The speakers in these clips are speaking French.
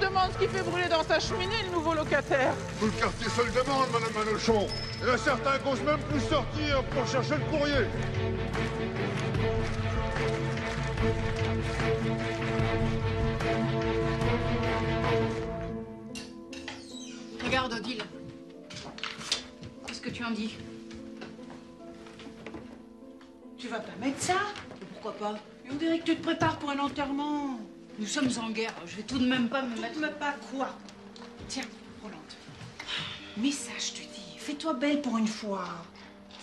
demande ce qui fait brûler dans sa cheminée le nouveau locataire. Tout le quartier se le demande, Madame Manochon. Il y en a certains qui osent même plus sortir pour chercher le courrier. Regarde, Odile. Qu'est-ce que tu en dis? Tu vas pas mettre ça? Pourquoi pas? Mais on dirait que tu te prépares pour un enterrement. Nous sommes en guerre. Je vais tout de même pas me mettre... Mais pas quoi? Tiens, Rolande. Message, tu dis. Fais-toi belle pour une fois.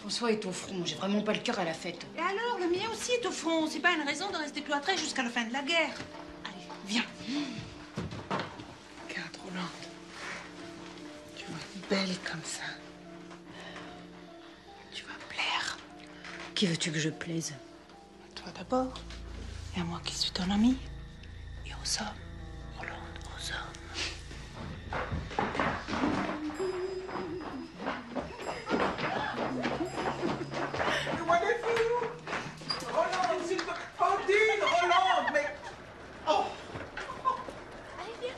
François est au front. J'ai vraiment pas le cœur à la fête. Et alors, le mien aussi est au front. C'est pas une raison de rester cloîtré jusqu'à la fin de la guerre. Allez, viens. Regarde, Rolande. Tu vas être belle comme ça. Tu vas plaire. Qui veux-tu que je plaise? Toi d'abord. Et à moi qui suis ton ami. Et aux hommes, Rolande, aux hommes. What est fou? Rolande, s'il te plaît. Odile, Rolande, mais... Oh! Allez, viens.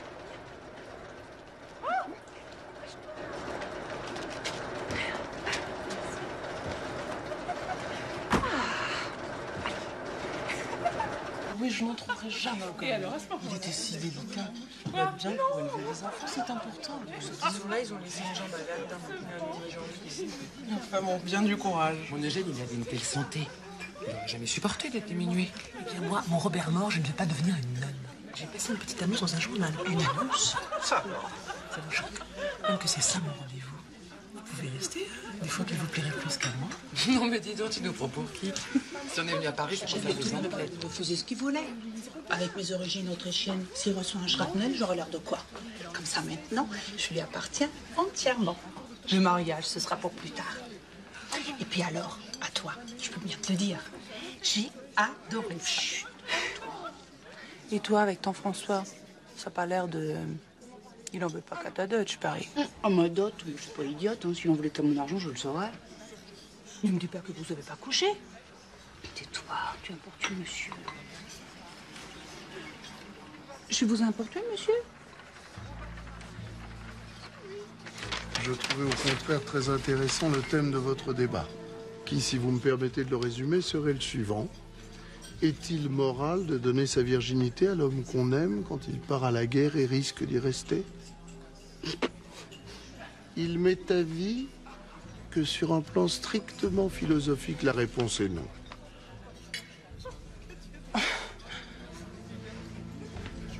Oui, je n'en trouverai jamais encore. Et alors, à ce moment-là, il était si délicat. Il va bien pour élever les enfants, c'est important. Ils sont là, ils ont laissé une jambe à d'un dirigeant ici. Enfin bon, bien du courage. Mon Eugène, il avait une telle santé. Il n'aurait jamais supporté d'être diminué. Eh bien, moi, mon Robert mort, je ne vais pas devenir une nonne. J'ai passé une petite annonce dans un journal. Une annonce? Ça vous choque? Même que c'est ça mon rendez-vous. Vous pouvez rester, des fois qu'il vous plairait plus qu'à moi. Non, mais dis donc, tu nous prends pour qui? Si on est venu à Paris, c'est pour faire des emplettes. Vous faisiez ce qu'il voulait. Avec mes origines autrichiennes, s'il reçoit un shrapnel, j'aurai l'air de quoi? Comme ça, maintenant, je lui appartiens entièrement. Le mariage, ce sera pour plus tard. Et puis alors, à toi, je peux bien te le dire, j'ai adoré. Chut. Et toi, avec ton François, ça n'a pas l'air de... Il en veut pas qu'à ta dot, je parie. Oh, ma dot, je suis pas idiote. Hein. Si on voulait que mon argent, je le saurais. Ne me dis pas que vous avez pas couché. Tais-toi, tu importunes, monsieur. Je vous importune, monsieur? Je trouvais au contraire très intéressant le thème de votre débat, qui, si vous me permettez de le résumer, serait le suivant. Est-il moral de donner sa virginité à l'homme qu'on aime quand il part à la guerre et risque d'y rester? Il m'est avis que sur un plan strictement philosophique, la réponse est non.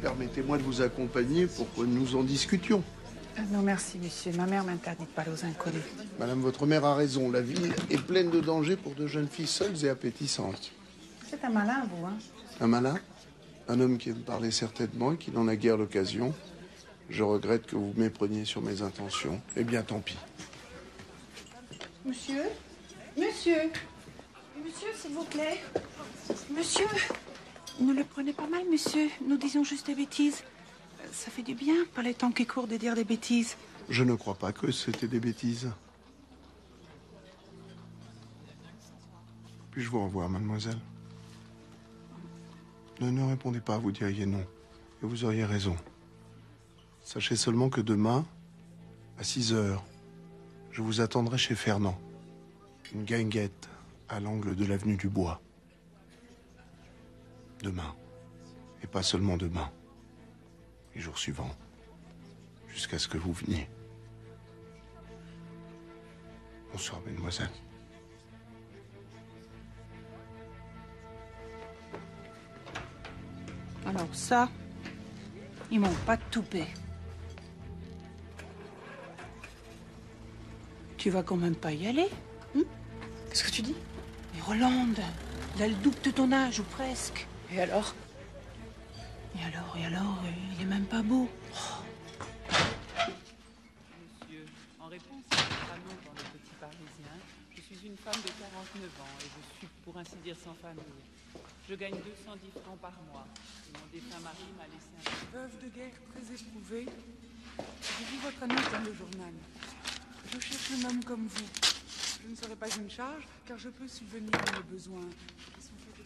Permettez-moi de vous accompagner pour que nous en discutions. Non, merci, monsieur. Ma mère m'interdit de parler aux inconnus. Madame, votre mère a raison. La ville est pleine de dangers pour de jeunes filles seules et appétissantes. C'est un malin, vous, hein? Un malin? Un homme qui aime parler certainement et qui n'en a guère l'occasion. Je regrette que vous mépreniez sur mes intentions. Eh bien, tant pis. Monsieur? Monsieur? Monsieur, s'il vous plaît? Monsieur? Ne le prenez pas mal, monsieur. Nous disons juste des bêtises. Ça fait du bien, pas les temps qui courent, de dire des bêtises. Je ne crois pas que c'était des bêtises. Puis-je vous revoir, mademoiselle? Ne répondez pas, vous diriez non. Et vous auriez raison. Sachez seulement que demain, à 6 heures, je vous attendrai chez Fernand. Une guinguette à l'angle de l'avenue du Bois. Demain. Et pas seulement demain. Les jours suivants. Jusqu'à ce que vous veniez. Bonsoir, mademoiselle. Alors ça, ils m'ont pas toupé. Tu vas quand même pas y aller, hein? Qu'est-ce que tu dis? Mais Rolande, il a le double de ton âge, ou presque. Et alors? Et alors, il est même pas beau. Monsieur, en réponse à votre annonce dans le Petit Parisien, je suis une femme de 49 ans et je suis, pour ainsi dire, sans famille. Je gagne 210 francs par mois. Et mon défunt mari m'a laissé un... Veuve de guerre très éprouvée. J'ai vu votre annonce dans le journal. Je cherche un homme comme vous. Je ne serai pas une charge, car je peux subvenir à mes besoins.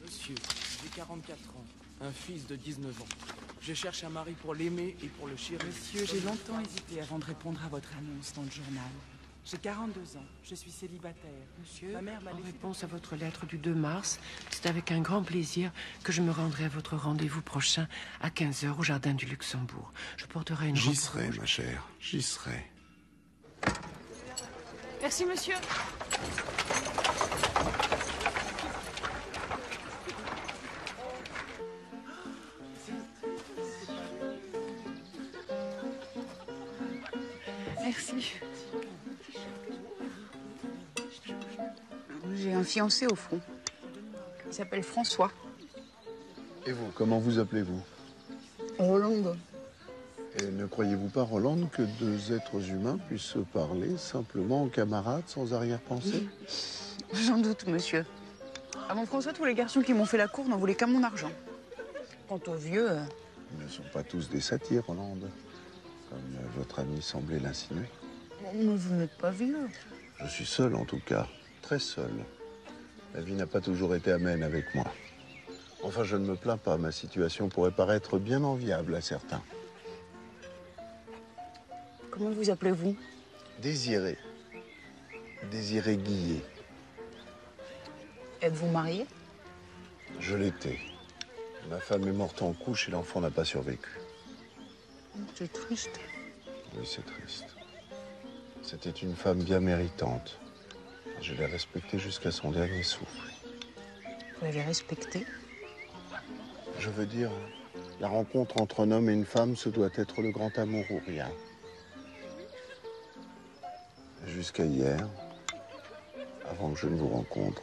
Monsieur, j'ai 44 ans, un fils de 19 ans. Je cherche un mari pour l'aimer et pour le chérir. Monsieur, j'ai longtemps hésité avant de répondre à votre annonce dans le journal. J'ai 42 ans, je suis célibataire. Monsieur, ma mère m'a en laissé... réponse à votre lettre du 2 mars, c'est avec un grand plaisir que je me rendrai à votre rendez-vous prochain à 15 h au Jardin du Luxembourg. Je porterai une robe J'y serai, rouge. ma chère, j'y serai. Merci, monsieur. Merci. J'ai un fiancé au fond. Il s'appelle François. Et vous, comment vous appelez-vous? Rolande. Et ne croyez-vous pas, Rolande, que deux êtres humains puissent se parler simplement en camarades, sans arrière-pensée? J'en doute, monsieur. Avant François, tous les garçons qui m'ont fait la cour n'en voulaient qu'à mon argent. Quant aux vieux... Ils ne sont pas tous des satyres, Rolande, comme votre ami semblait l'insinuer. Mais vous n'êtes pas vieux. Je suis seul, en tout cas, très seul. La vie n'a pas toujours été amène avec moi. Enfin, je ne me plains pas, ma situation pourrait paraître bien enviable à certains. Comment vous appelez-vous? Désiré. Désiré Guillet. Êtes-vous marié? Je l'étais. Ma femme est morte en couche et l'enfant n'a pas survécu. C'est triste. Oui, c'est triste. C'était une femme bien méritante. Je l'ai respectée jusqu'à son dernier souffle. Vous l'avez respectée? Je veux dire, la rencontre entre un homme et une femme, ce doit être le grand amour ou rien. Jusqu'à hier, avant que je ne vous rencontre,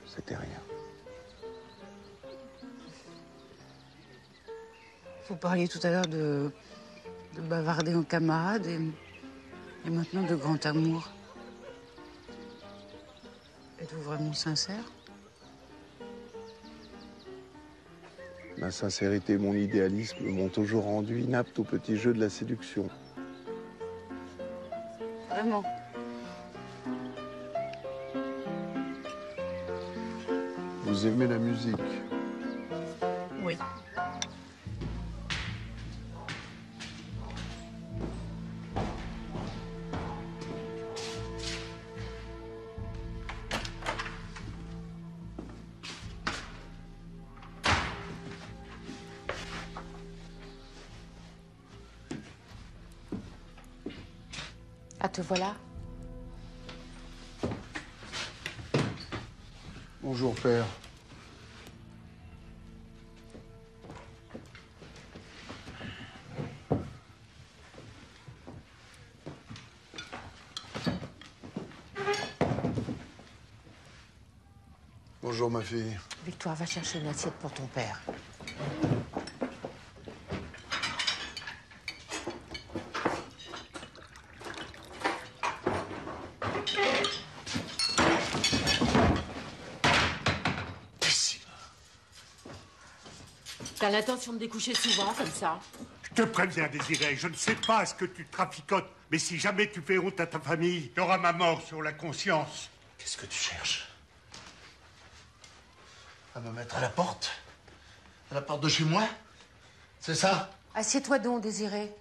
c'était rien. Vous parliez tout à l'heure de bavarder en camarade et maintenant de grand amour. Êtes-vous vraiment sincère? Ma sincérité et mon idéalisme m'ont toujours rendu inapte au petit jeu de la séduction. Vraiment? Vous aimez la musique? Oui. Ah, te voilà? Bonjour, père. Bonjour, ma fille. Victoire, va chercher une assiette pour ton père. T'as l'intention de découcher souvent, comme ça? Je te préviens, Désiré, je ne sais pas ce que tu traficotes, mais si jamais tu fais honte à ta famille, t'auras ma mort sur la conscience. Qu'est-ce que tu cherches? À me mettre à la porte? À la porte de chez moi? C'est ça? Assieds-toi donc, Désiré.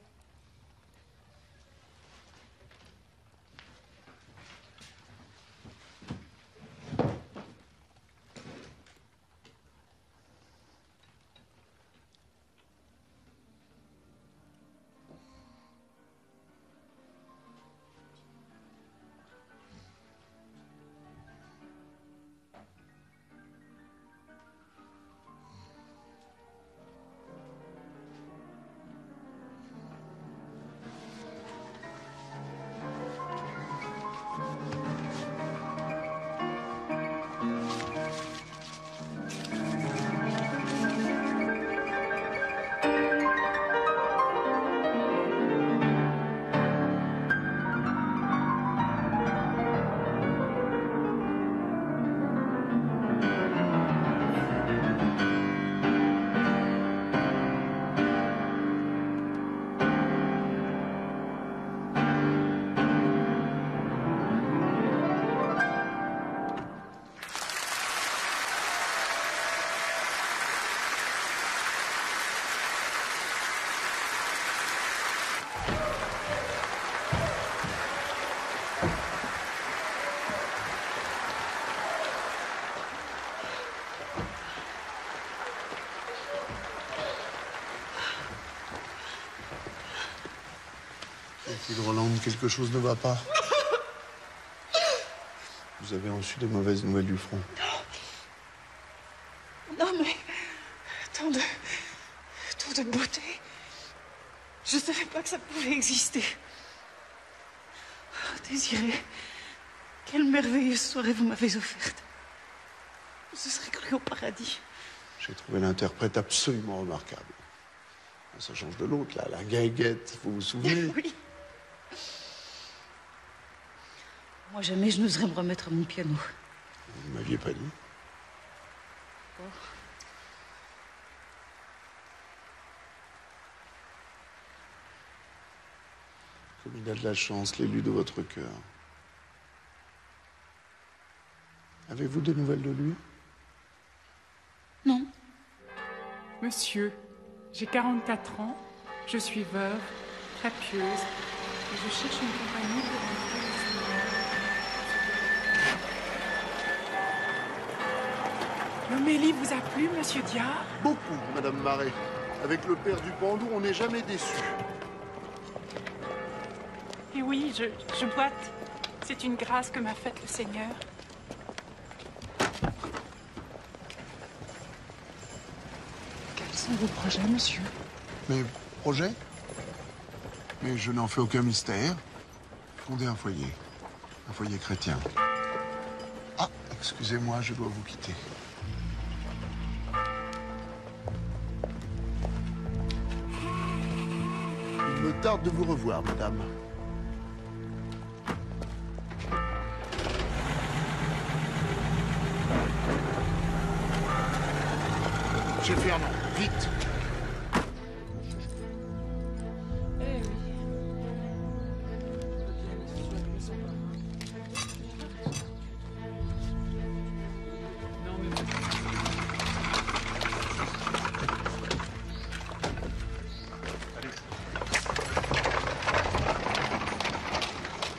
Est-il, Roland, quelque chose ne va pas? Vous avez reçu de mauvaises nouvelles du front? Non, mais tant de beauté. Je savais pas que ça pouvait exister. Oh, Désiré, quelle merveilleuse soirée vous m'avez offerte. Ce serait cru au paradis. J'ai trouvé l'interprète absolument remarquable. Ça change de l'autre, là, la guinguette, vous vous souvenez? Oui. Moi, jamais je n'oserais me remettre à mon piano. Vous ne m'aviez pas dit. Oh. Comme il a de la chance, l'élu de votre cœur. Avez-vous des nouvelles de lui? Non. Monsieur, j'ai 44 ans, je suis veuve, très pieuse, et je cherche une compagnie pour rentrer ici. L'homélie vous a plu, monsieur Diard? Beaucoup, Madame Marais. Avec le père du Pandou, on n'est jamais déçu. Et oui, je boite. C'est une grâce que m'a faite le Seigneur. Quels sont vos projets, monsieur? Mes projets? Mais je n'en fais aucun mystère. Fonder un foyer chrétien. Ah, excusez-moi, je dois vous quitter. Il me tarde de vous revoir, madame. Chez Fernand, vite!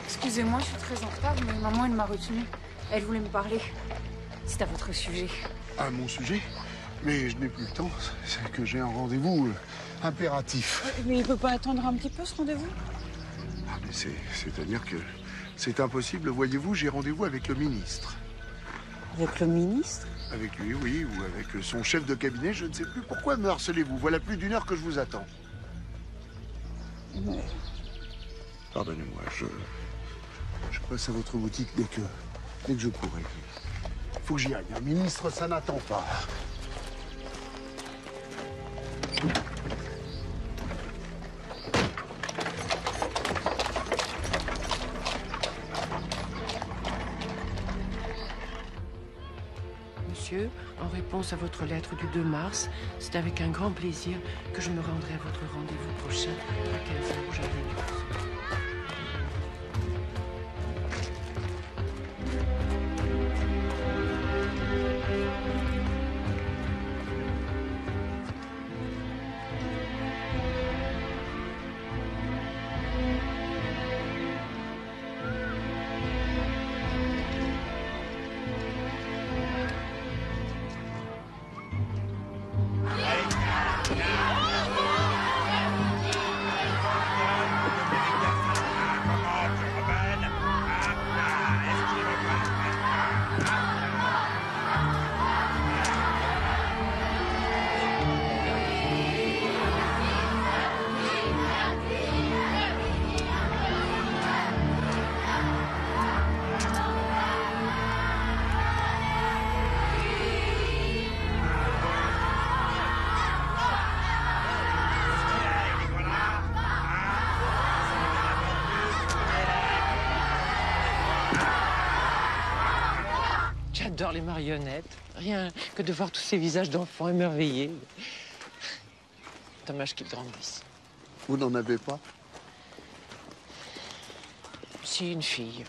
Excusez-moi, je suis très en retard, mais maman, elle m'a retenue. Elle voulait me parler. C'est à votre sujet. À mon sujet? Mais je n'ai plus le temps. C'est que j'ai un rendez-vous impératif. Mais il peut pas attendre un petit peu, ce rendez-vous? Ah, mais c'est-à-dire que c'est impossible. Voyez-vous, j'ai rendez-vous avec le ministre. Avec le ministre? Avec lui, oui, ou avec son chef de cabinet. Je ne sais plus pourquoi me harcelez-vous. Voilà plus d'une heure que je vous attends. Mais... Pardonnez-moi, je passe à votre boutique dès que je pourrai. Faut que j'y aille. Un ministre, ça n'attend pas. Monsieur, en réponse à votre lettre du 2 mars, c'est avec un grand plaisir que je me rendrai à votre rendez-vous prochain à 15 h au Jardin du Rose. J'adore les marionnettes. Rien que de voir tous ces visages d'enfants émerveillés. Dommage qu'ils grandissent. Vous n'en avez pas? Si, une fille.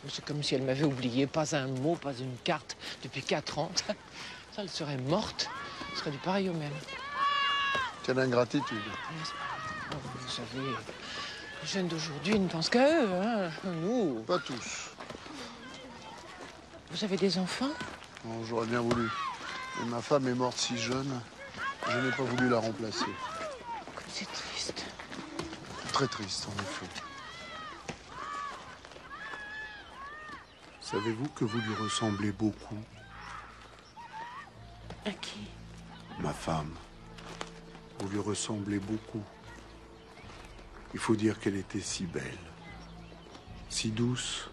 C'est comme si elle m'avait oublié. Pas un mot, pas une carte depuis 4 ans. Ça, elle serait morte. Elle serait du pareil au même. Quelle ingratitude. Oh, vous savez, les jeunes d'aujourd'hui ne pensent qu'à eux, hein. Nous. Pas tous. Vous avez des enfants? Non, j'aurais bien voulu. Mais ma femme est morte si jeune, je n'ai pas voulu la remplacer. Comme c'est triste. très triste, en effet. Savez-vous que vous lui ressemblez beaucoup? À qui? Ma femme. Vous lui ressemblez beaucoup. Il faut dire qu'elle était si belle, si douce.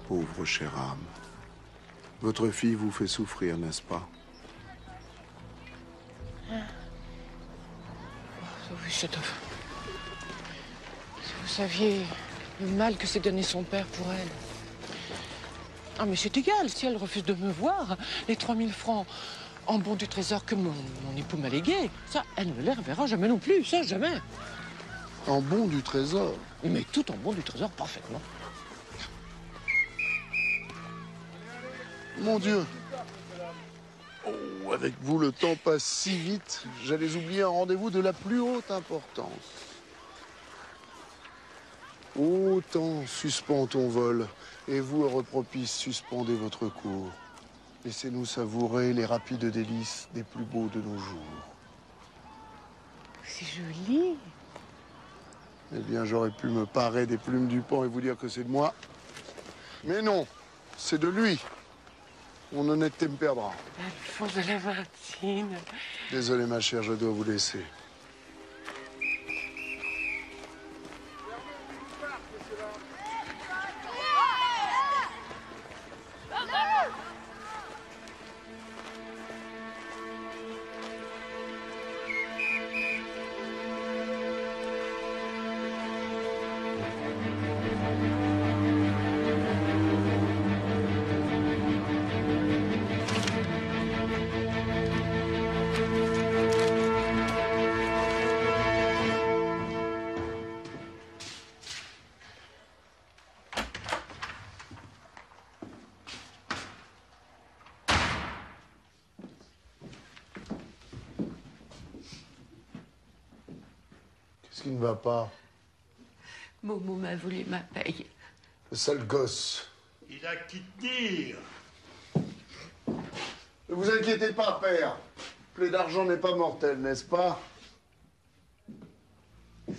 Pauvre chère âme. Votre fille vous fait souffrir, n'est-ce pas? Oui, c'est... Si vous saviez le mal que s'est donné son père pour elle. Ah, mais c'est égal, si elle refuse de me voir, les 3000 francs en bon du trésor que mon époux m'a légué, ça, elle ne les reverra jamais non plus, ça, jamais. En bon du trésor? Mais tout en bon du trésor, parfaitement. Mon Dieu! Oh, avec vous, le temps passe si vite. J'allais oublier un rendez-vous de la plus haute importance. Ô temps, suspends ton vol, et vous, heureux propice, suspendez votre cours. Laissez-nous savourer les rapides délices des plus beaux de nos jours. C'est joli. Eh bien, j'aurais pu me parer des plumes du pan et vous dire que c'est de moi. Mais non, c'est de lui. Mon honnêteté me perdra. Alphonse de Lamartine. Désolé, ma chère, je dois vous laisser. Qu'est-ce qui ne va pas? Momo m'a volé ma paye. Le sale gosse. Il a qui tenir. Ne vous inquiétez pas, père. Plaie d'argent n'est pas mortel, n'est-ce pas? Allons.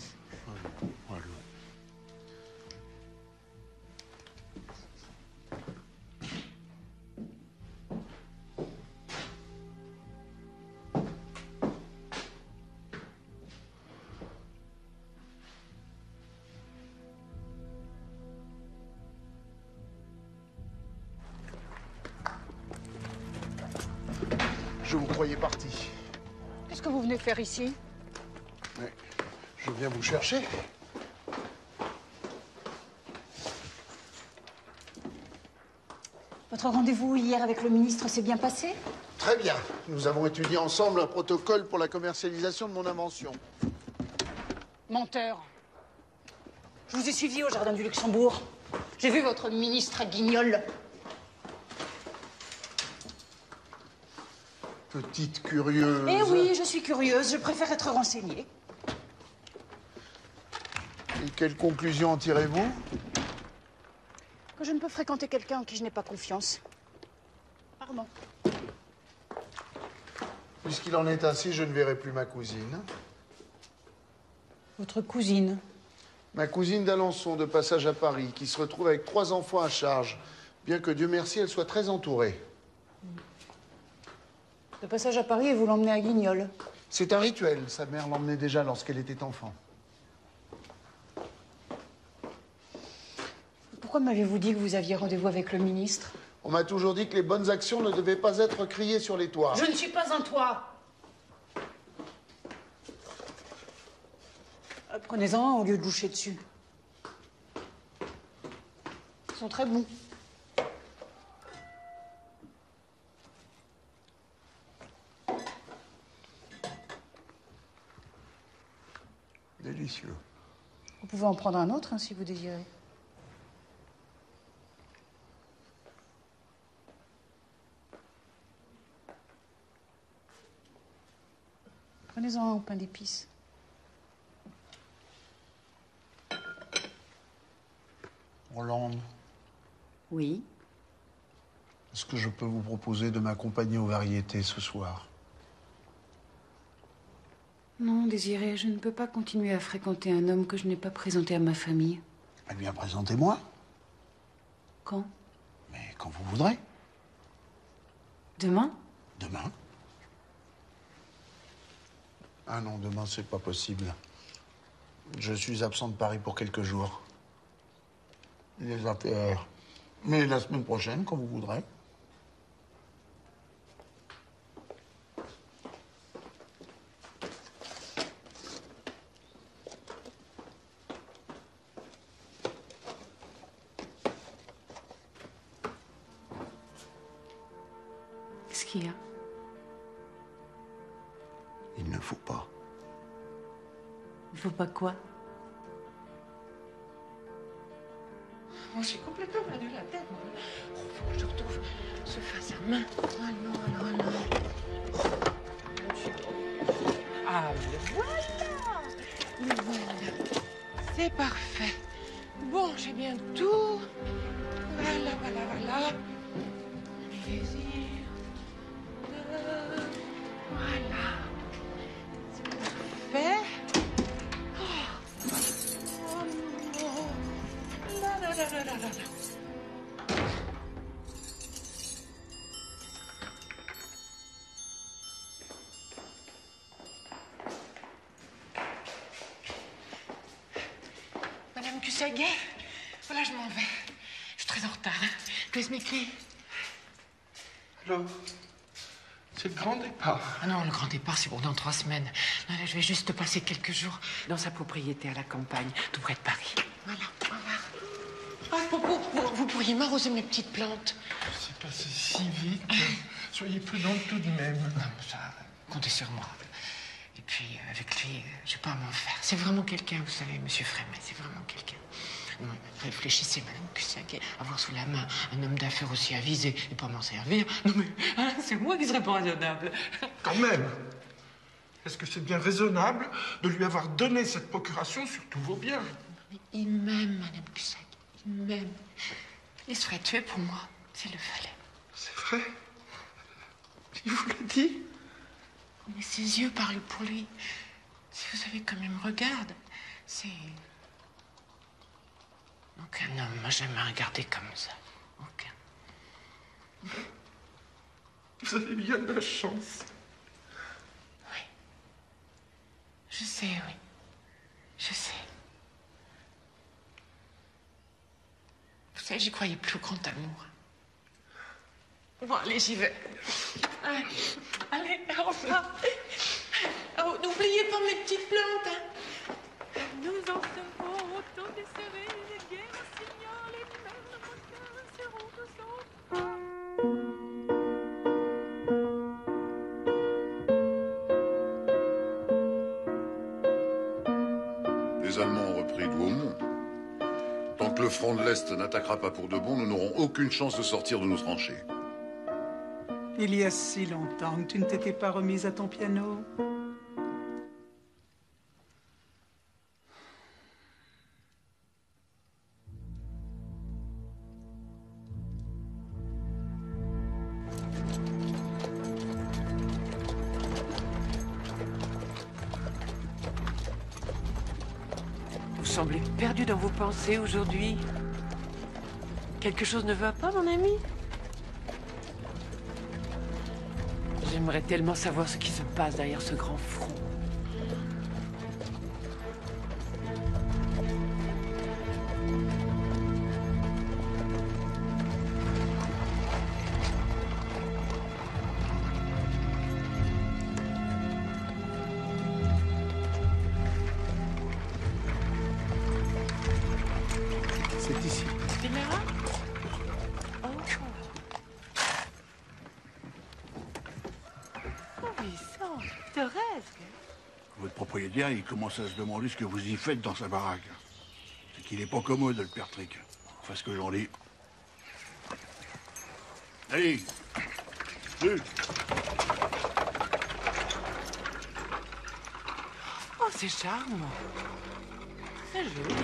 Je vous croyais parti. Qu'est-ce que vous venez faire ici? Mais je viens vous chercher. Votre rendez-vous hier avec le ministre s'est bien passé? Très bien. Nous avons étudié ensemble un protocole pour la commercialisation de mon invention. Menteur. Je vous ai suivi au Jardin du Luxembourg. J'ai vu votre ministre à Guignol. Petite curieuse. Eh oui, je suis curieuse. Je préfère être renseignée. Et quelle conclusion en tirez-vous? Que je ne peux fréquenter quelqu'un en qui je n'ai pas confiance. Pardon. Puisqu'il en est ainsi, je ne verrai plus ma cousine. Votre cousine? Ma cousine d'Alençon, de passage à Paris, qui se retrouve avec 3 enfants à charge, bien que Dieu merci, elle soit très entourée. De passage à Paris et vous l'emmenez à Guignol. C'est un rituel. Sa mère l'emmenait déjà lorsqu'elle était enfant. Pourquoi m'avez-vous dit que vous aviez rendez-vous avec le ministre? On m'a toujours dit que les bonnes actions ne devaient pas être criées sur les toits. Je ne suis pas un toit. Prenez-en un au lieu de loucher dessus. Ils sont très bons. Délicieux. Vous pouvez en prendre un autre, hein, si vous désirez. Prenez-en un au pain d'épices. Rolande, Oui. est-ce que je peux vous proposer de m'accompagner aux variétés ce soir? Non, Désiré, je ne peux pas continuer à fréquenter un homme que je n'ai pas présenté à ma famille. Eh bien, présentez-moi. Quand? Mais quand vous voudrez. Demain? Demain? Ah non, demain, c'est pas possible. Je suis absent de Paris pour quelques jours. Les affaires. Mais la semaine prochaine, quand vous voudrez. Qu'est-ce qu'il y a? Il ne faut pas. Il faut pas quoi? Moi, j'ai complètement perdu la tête. Oh, faut que je retrouve ce face à main. Alors. Ah, le voilà! Le voilà. C'est parfait. Bon, j'ai bien tout. Voilà. Plaisir. Voilà. C'est parfait. Madame Cussaguet, voilà, je m'en vais. Je suis très en retard. Hein. Je laisse mes clés. Alors, c'est le grand départ. Ah non, le grand départ, c'est pour dans 3 semaines. Non, là, je vais juste passer quelques jours dans sa propriété à la campagne, tout près de Paris. Voilà, au revoir. Ah, vous pourriez m'arroser mes petites plantes. C'est passé si vite. Soyez prudente tout de même. Non, ça, comptez sur moi. Et puis, avec lui, je vais pas m'en faire. C'est vraiment quelqu'un, vous savez, monsieur Frémet, c'est vraiment quelqu'un. Non, réfléchissez, madame Cussaguet, avoir sous la main un homme d'affaires aussi avisé et pas m'en servir. Non, mais hein, c'est moi qui serais pas raisonnable. Quand même. Est-ce que c'est bien raisonnable de lui avoir donné cette procuration sur tous vos biens? Mais il m'aime, madame Cussaguet. Il m'aime. Il se ferait tuer pour moi, s'il le fallait. C'est vrai? Il vous l'a dit? Mais ses yeux parlent pour lui. Si vous savez comme il me regarde, c'est... Aucun homme m'a jamais regardé comme ça. Aucun. Vous avez bien de la chance. Oui. Je sais, oui. Je sais. Vous savez, j'y croyais plus au grand amour. Bon, allez, j'y vais. Allez, au revoir. Oh, n'oubliez pas mes petites plantes, hein. Nous en serons autant desserrés, les guerres signalent, les mêmes regards seront tous autres. Les Allemands ont repris Douaumont. Tant que le front de l'Est n'attaquera pas pour de bon, nous n'aurons aucune chance de sortir de nos tranchées. Il y a si longtemps que tu ne t'étais pas remise à ton piano. Vous semblez perdu dans vos pensées aujourd'hui. Quelque chose ne va pas, mon ami? J'aimerais tellement savoir ce qui se passe derrière ce grand front. C'est ici. C'est là? Oh. Oh, Thérèse. Votre propriétaire, il commence à se demander ce que vous y faites dans sa baraque. C'est qu'il n'est pas commode, le père Trick. Enfin, ce que j'en dis. Allez, plus. Oh, c'est charmant. C'est joli.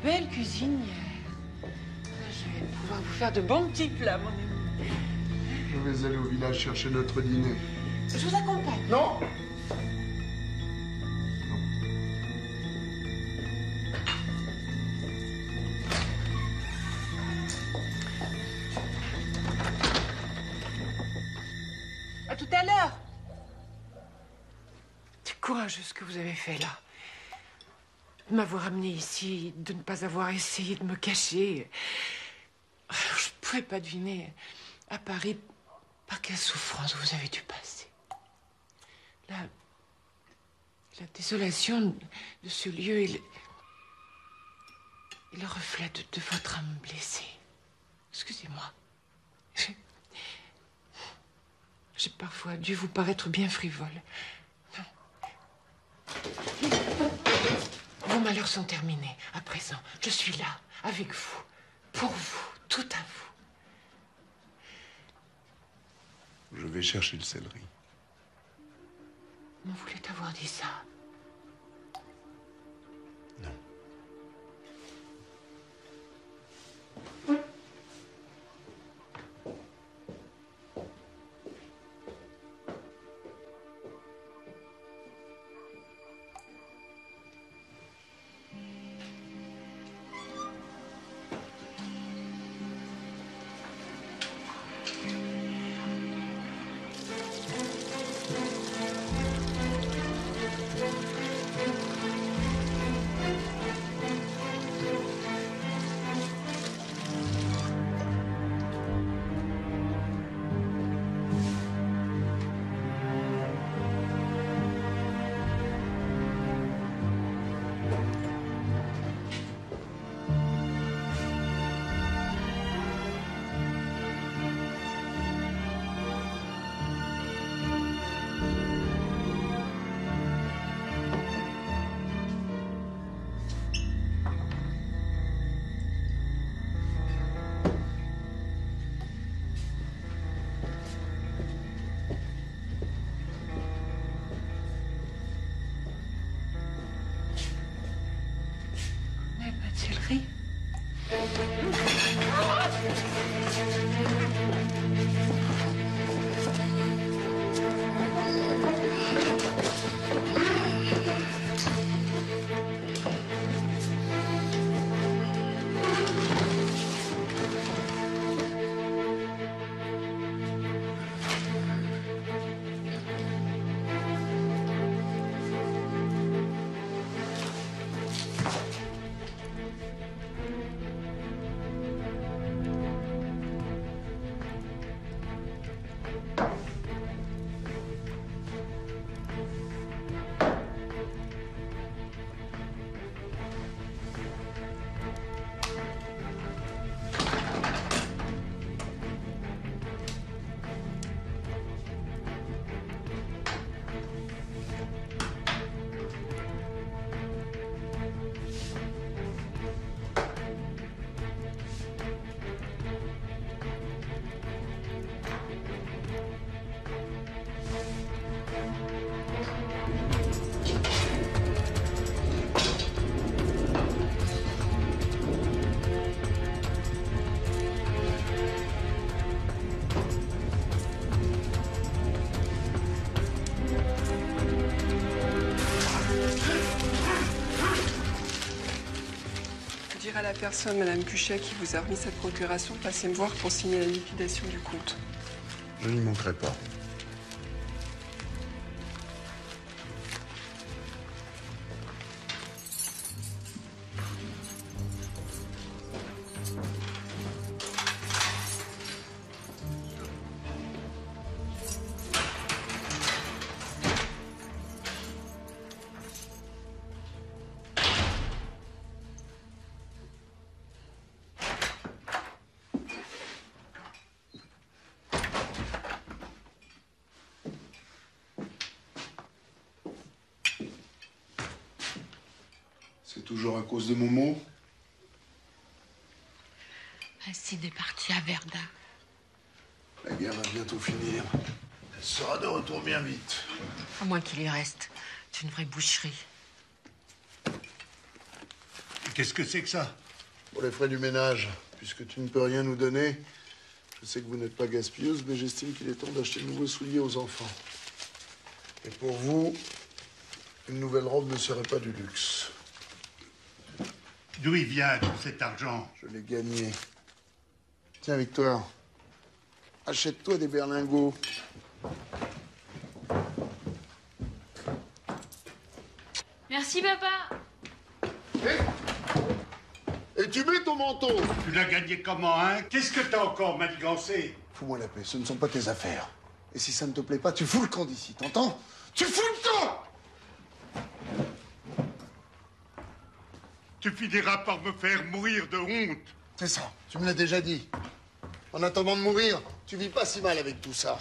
belle cuisinière. Je vais pouvoir vous faire de bons petits plats, mon ami. Je vais aller au village chercher notre dîner. Je vous accompagne. Non! À tout à l'heure. C'est courageux ce que vous avez fait là. De m'avoir amené ici, de ne pas avoir essayé de me cacher. Je ne pouvais pas deviner à Paris par quelle souffrance vous avez dû passer. La désolation de ce lieu est le reflet de votre âme blessée. Excusez-moi. J'ai parfois dû vous paraître bien frivole. Non. Vos malheurs sont terminés. À présent, je suis là, avec vous, pour vous, tout à vous. Je vais chercher le céleri. On voulait avoir dit ça. Non. À la personne, Madame Cuchet, qui vous a remis cette procuration, passez me voir pour signer la liquidation du compte. Je n'y manquerai pas. C'est toujours à cause de Momo? Acide est parti à Verdun. La guerre va bientôt finir. Elle sera de retour bien vite. À moins qu'il y reste. C'est une vraie boucherie. Qu'est-ce que c'est que ça? Pour les frais du ménage, puisque tu ne peux rien nous donner, je sais que vous n'êtes pas gaspilleuse, mais j'estime qu'il est temps d'acheter de nouveaux souliers aux enfants. Et pour vous, une nouvelle robe ne serait pas du luxe. D'où il vient tout cet argent? Je l'ai gagné. Tiens, Victoire, achète-toi des berlingots. Merci, papa. Et tu mets ton manteau. Tu l'as gagné comment, hein? Qu'est-ce que t'as encore manigancé? Fous-moi la paix, ce ne sont pas tes affaires. Et si ça ne te plaît pas, tu fous le camp d'ici, t'entends? Tu fous le camp! Tu finiras par me faire mourir de honte. C'est ça, tu me l'as déjà dit. En attendant de mourir, tu vis pas si mal avec tout ça.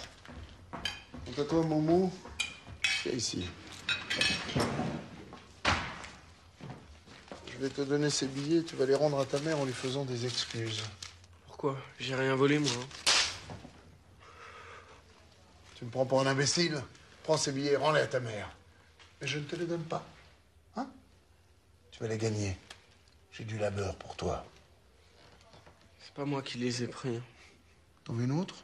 Quant à toi, Momo, viens ici. Je vais te donner ces billets, tu vas les rendre à ta mère en lui faisant des excuses. Pourquoi? J'ai rien volé, moi. Tu me prends pour un imbécile? Prends ces billets et rends-les à ta mère. Mais je ne te les donne pas. Hein? Tu vas les gagner. J'ai du labeur pour toi. C'est pas moi qui les ai pris. T'en veux une autre?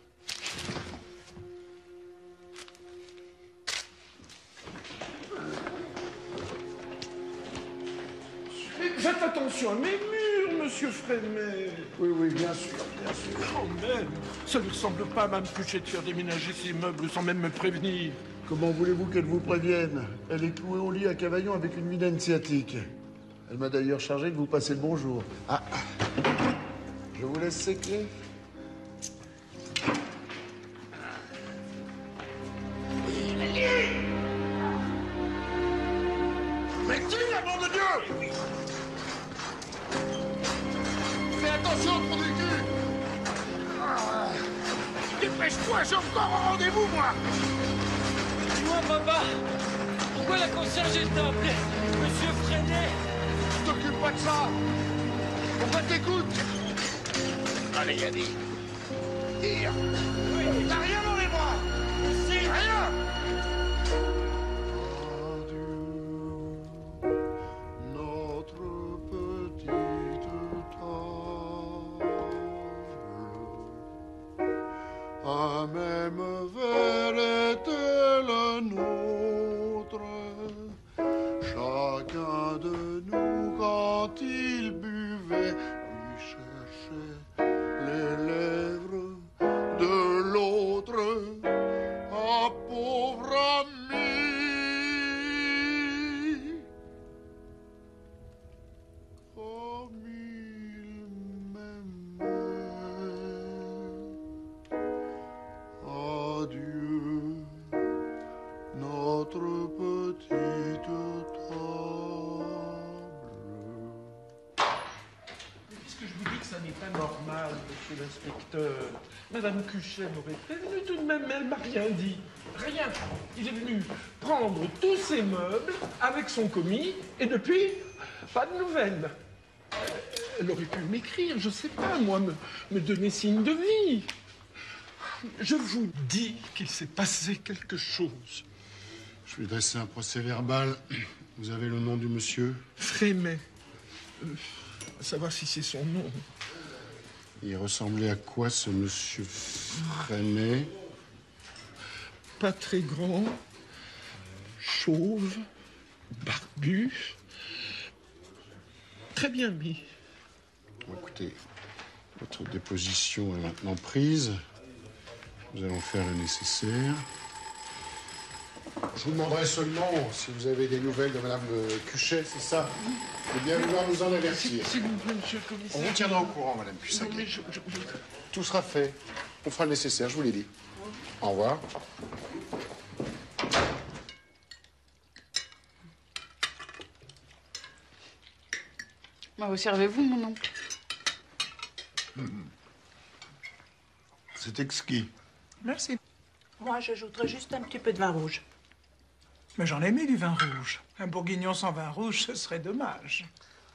Mais faites attention à mes murs, monsieur Freinet. Oui, oui, bien sûr, bien sûr. Quand même, ça ne ressemble pas à Mme Cuchet de faire déménager ses meubles sans même me prévenir. Comment voulez-vous qu'elle vous prévienne? Elle est clouée au lit à Cavaillon avec une migraine sciatique. Elle m'a d'ailleurs chargé de vous passer le bonjour. Ah, je vous laisse ces clés. Mais qui, la mort de Dieu? Fais attention, trou du cul! Dépêche-toi, j'ai encore un rendez-vous, moi! Dis-moi, papa, pourquoi la concierge t'a appelé Monsieur Freinet? Je t'occupe pas de ça! Pourquoi t'écoutes? Allez, Yannick! Tire! Oui. T'as rien dans les bras! Si, rien! À même verre était le nôtre. Chacun de nous, quand il buvait, lui cherchait les lèvres de l'autre. Ah, pauvre ami! Comme il m'aimait. Adieu, notre petite table. Qu'est-ce que je vous dis que ça n'est pas normal, monsieur l'inspecteur? Madame Cuchet m'aurait prévenu tout de même, mais elle m'a rien dit. Rien. Il est venu prendre tous ses meubles avec son commis, et depuis, pas de nouvelles. Elle aurait pu m'écrire, je sais pas, moi, me donner signe de vie. Je vous dis qu'il s'est passé quelque chose. Je vais dresser un procès verbal. Vous avez le nom du monsieur? Freinet. À savoir si c'est son nom. Il ressemblait à quoi, ce monsieur Freinet? Pas très grand, chauve, barbu, très bien mis. Bon, écoutez, votre déposition est maintenant prise. Nous allons faire le nécessaire. Je vous demanderai seulement si vous avez des nouvelles de Madame Cuchet, c'est ça? De bien vouloir nous en avertir. S'il vous plaît, monsieur le commissaire. On vous tiendra au courant, Madame Cuchet. Tout sera fait. On fera le nécessaire, je vous l'ai dit. Au revoir. Vous servez-vous, mon oncle? C'est exquis. Merci. Moi, j'ajouterais juste un petit peu de vin rouge. Mais j'en ai mis du vin rouge. Un bourguignon sans vin rouge, ce serait dommage.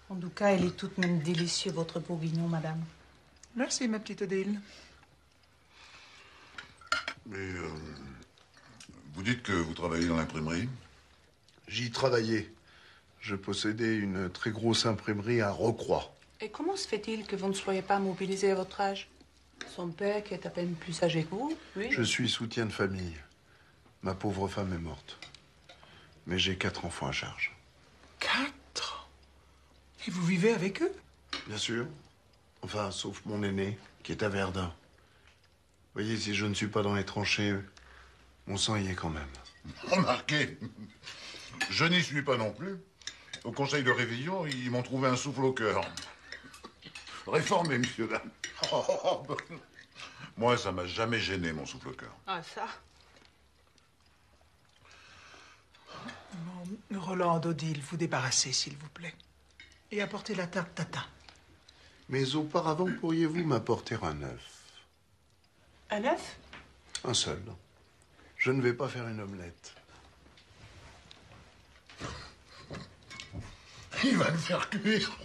En tout cas, il est tout de même délicieux, votre bourguignon, madame. Merci, ma petite Odile. Mais vous dites que vous travaillez dans l'imprimerie? J'y travaillais. Je possédais une très grosse imprimerie à Rocroi. Et comment se fait-il que vous ne soyez pas mobilisé à votre âge? Son père, qui est à peine plus âgé que vous, oui. Je suis soutien de famille. Ma pauvre femme est morte. Mais j'ai 4 enfants à charge. 4? Et vous vivez avec eux? Bien sûr. Enfin, sauf mon aîné, qui est à Verdun. Voyez, si je ne suis pas dans les tranchées, mon sang y est quand même. Remarquez, je n'y suis pas non plus. Au conseil de révision, ils m'ont trouvé un souffle au cœur. Réformé, monsieur, dame. Moi, ça m'a jamais gêné, mon souffle au cœur. Ah, ça? Bon, Roland, Odile, vous débarrassez, s'il vous plaît. Et apportez la tarte tatin. Mais auparavant, pourriez-vous m'apporter un œuf? Un œuf? Un seul. Je ne vais pas faire une omelette. Il va le faire cuire.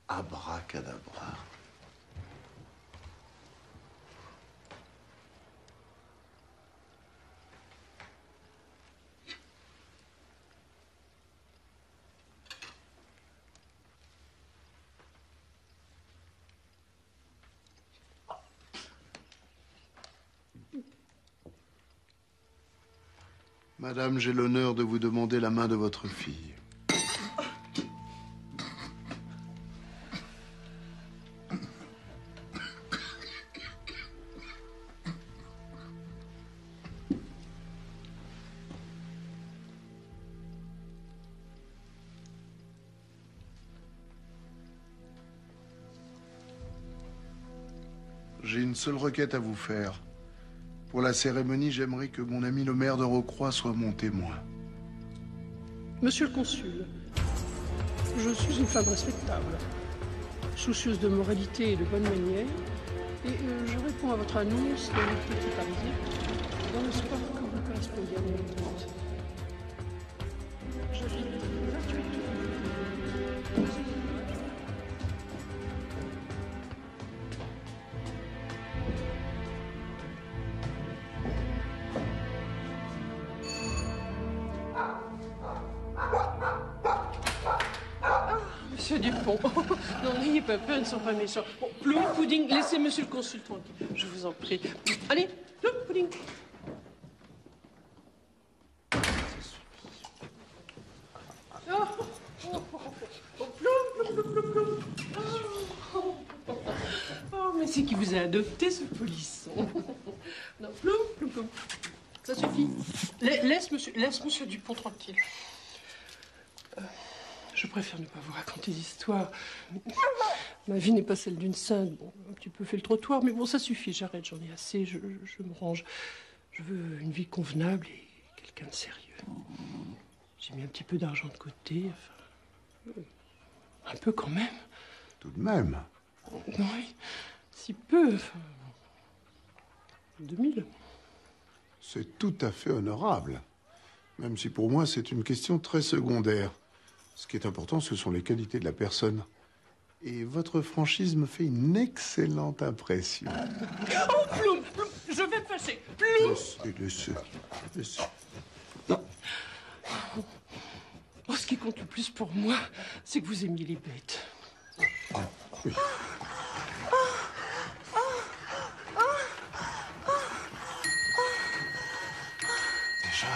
Abracadabra. Madame, j'ai l'honneur de vous demander la main de votre fille. J'ai une seule requête à vous faire. Pour la cérémonie, j'aimerais que mon ami le maire de Rocroi soit mon témoin. Monsieur le consul, je suis une femme respectable, soucieuse de moralité et de bonne manière, et je réponds à votre annonce dans le Petit Parisien, dans l'espoir que vous correspondiez à mon attente. J'habite 28 Monsieur Dupont, non, n'ayez pas peur, ils ne sont pas méchants. Bon, Plum, Pudding, laissez monsieur le consul tranquille, je vous en prie. Allez, Plum, Pudding. Oh, mais c'est qui vous a adopté, ce polisson. Non, Plum, Plum, Plum. Ça suffit. Laisse monsieur Dupont tranquille. Je préfère ne pas vous raconter d'histoires. Ma vie n'est pas celle d'une sainte. Bon, un petit peu fait le trottoir, mais bon, ça suffit. J'arrête, j'en ai assez. Je me range. Je veux une vie convenable et quelqu'un de sérieux. J'ai mis un petit peu d'argent de côté. Enfin, un peu quand même. Tout de même. Oui, si peu. Enfin, 2000. C'est tout à fait honorable. Même si pour moi, c'est une question très secondaire. Ce qui est important, ce sont les qualités de la personne. Et votre franchise me fait une excellente impression. Oh, Plum, Plum, je vais passer. Plum. Laissez. Oh, ce qui compte le plus pour moi, c'est que vous aimiez les bêtes. Oui. Déjà.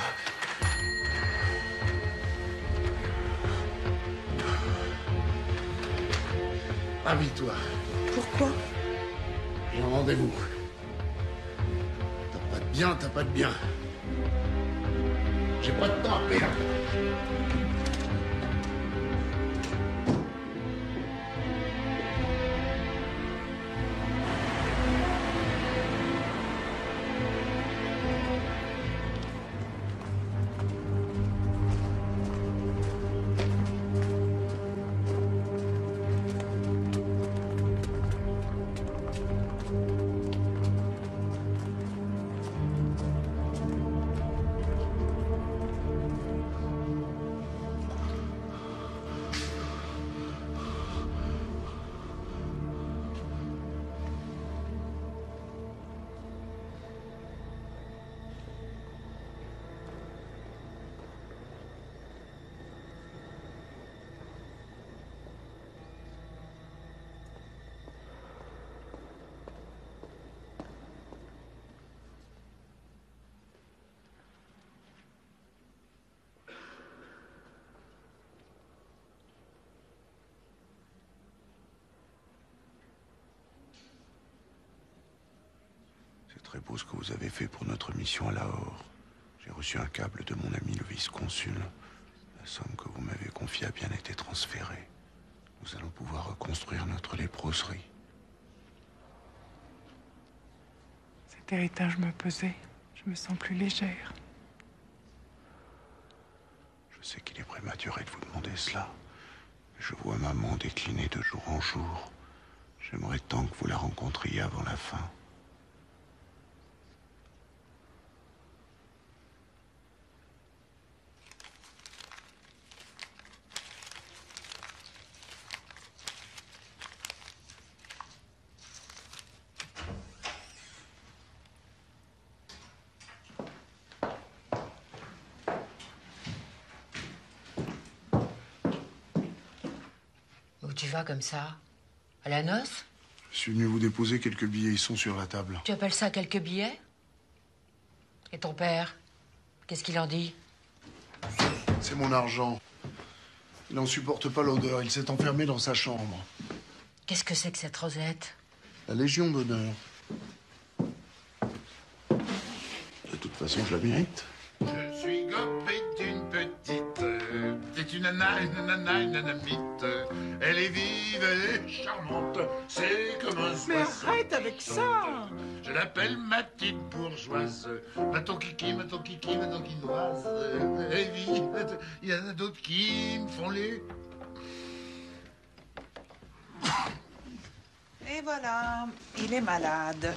Habille-toi. Pourquoi? J'ai un rendez-vous. T'as pas de bien, t'as pas de bien. J'ai pas de temps à perdre. très beau ce que vous avez fait pour notre mission à Lahore. J'ai reçu un câble de mon ami le vice-consul. La somme que vous m'avez confiée a bien été transférée. Nous allons pouvoir reconstruire notre léproserie. Cet héritage me pesait. Je me sens plus légère. Je sais qu'il est prématuré de vous demander cela. Je vois maman décliner de jour en jour. J'aimerais tant que vous la rencontriez avant la fin. Où tu vas comme ça? À la noce? Je suis venu vous déposer quelques billets, ils sont sur la table. Tu appelles ça quelques billets? Et ton père? Qu'est-ce qu'il en dit? C'est mon argent. Il n'en supporte pas l'odeur, il s'est enfermé dans sa chambre. Qu'est-ce que c'est que cette rosette? La Légion d'honneur. De toute façon, je la mérite. Je suis gobé d'une petite. C'est une nanamite. Elle est vive, elle est charmante. C'est comme un Mais oiseau. arrête avec ça! Je l'appelle ma petite bourgeoise. Ma ton kiki, ma tonkinoise. Et puis, il y en a d'autres qui me font les. Et voilà, il est malade.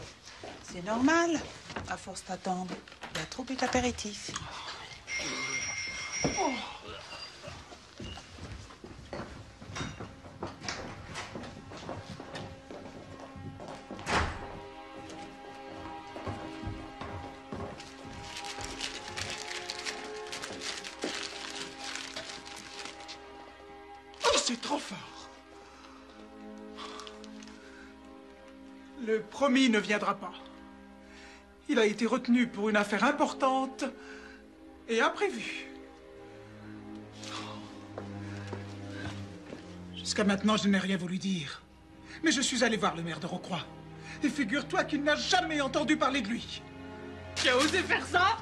C'est normal, à force d'attendre. Il a trop bu d'apéritif. Oh. Oh, c'est trop fort! Le promis ne viendra pas. Il a été retenu pour une affaire importante et imprévue. Jusqu'à maintenant, je n'ai rien voulu dire. Mais je suis allé voir le maire de Rocroi. Et figure-toi qu'il n'a jamais entendu parler de lui. Tu as osé faire ça?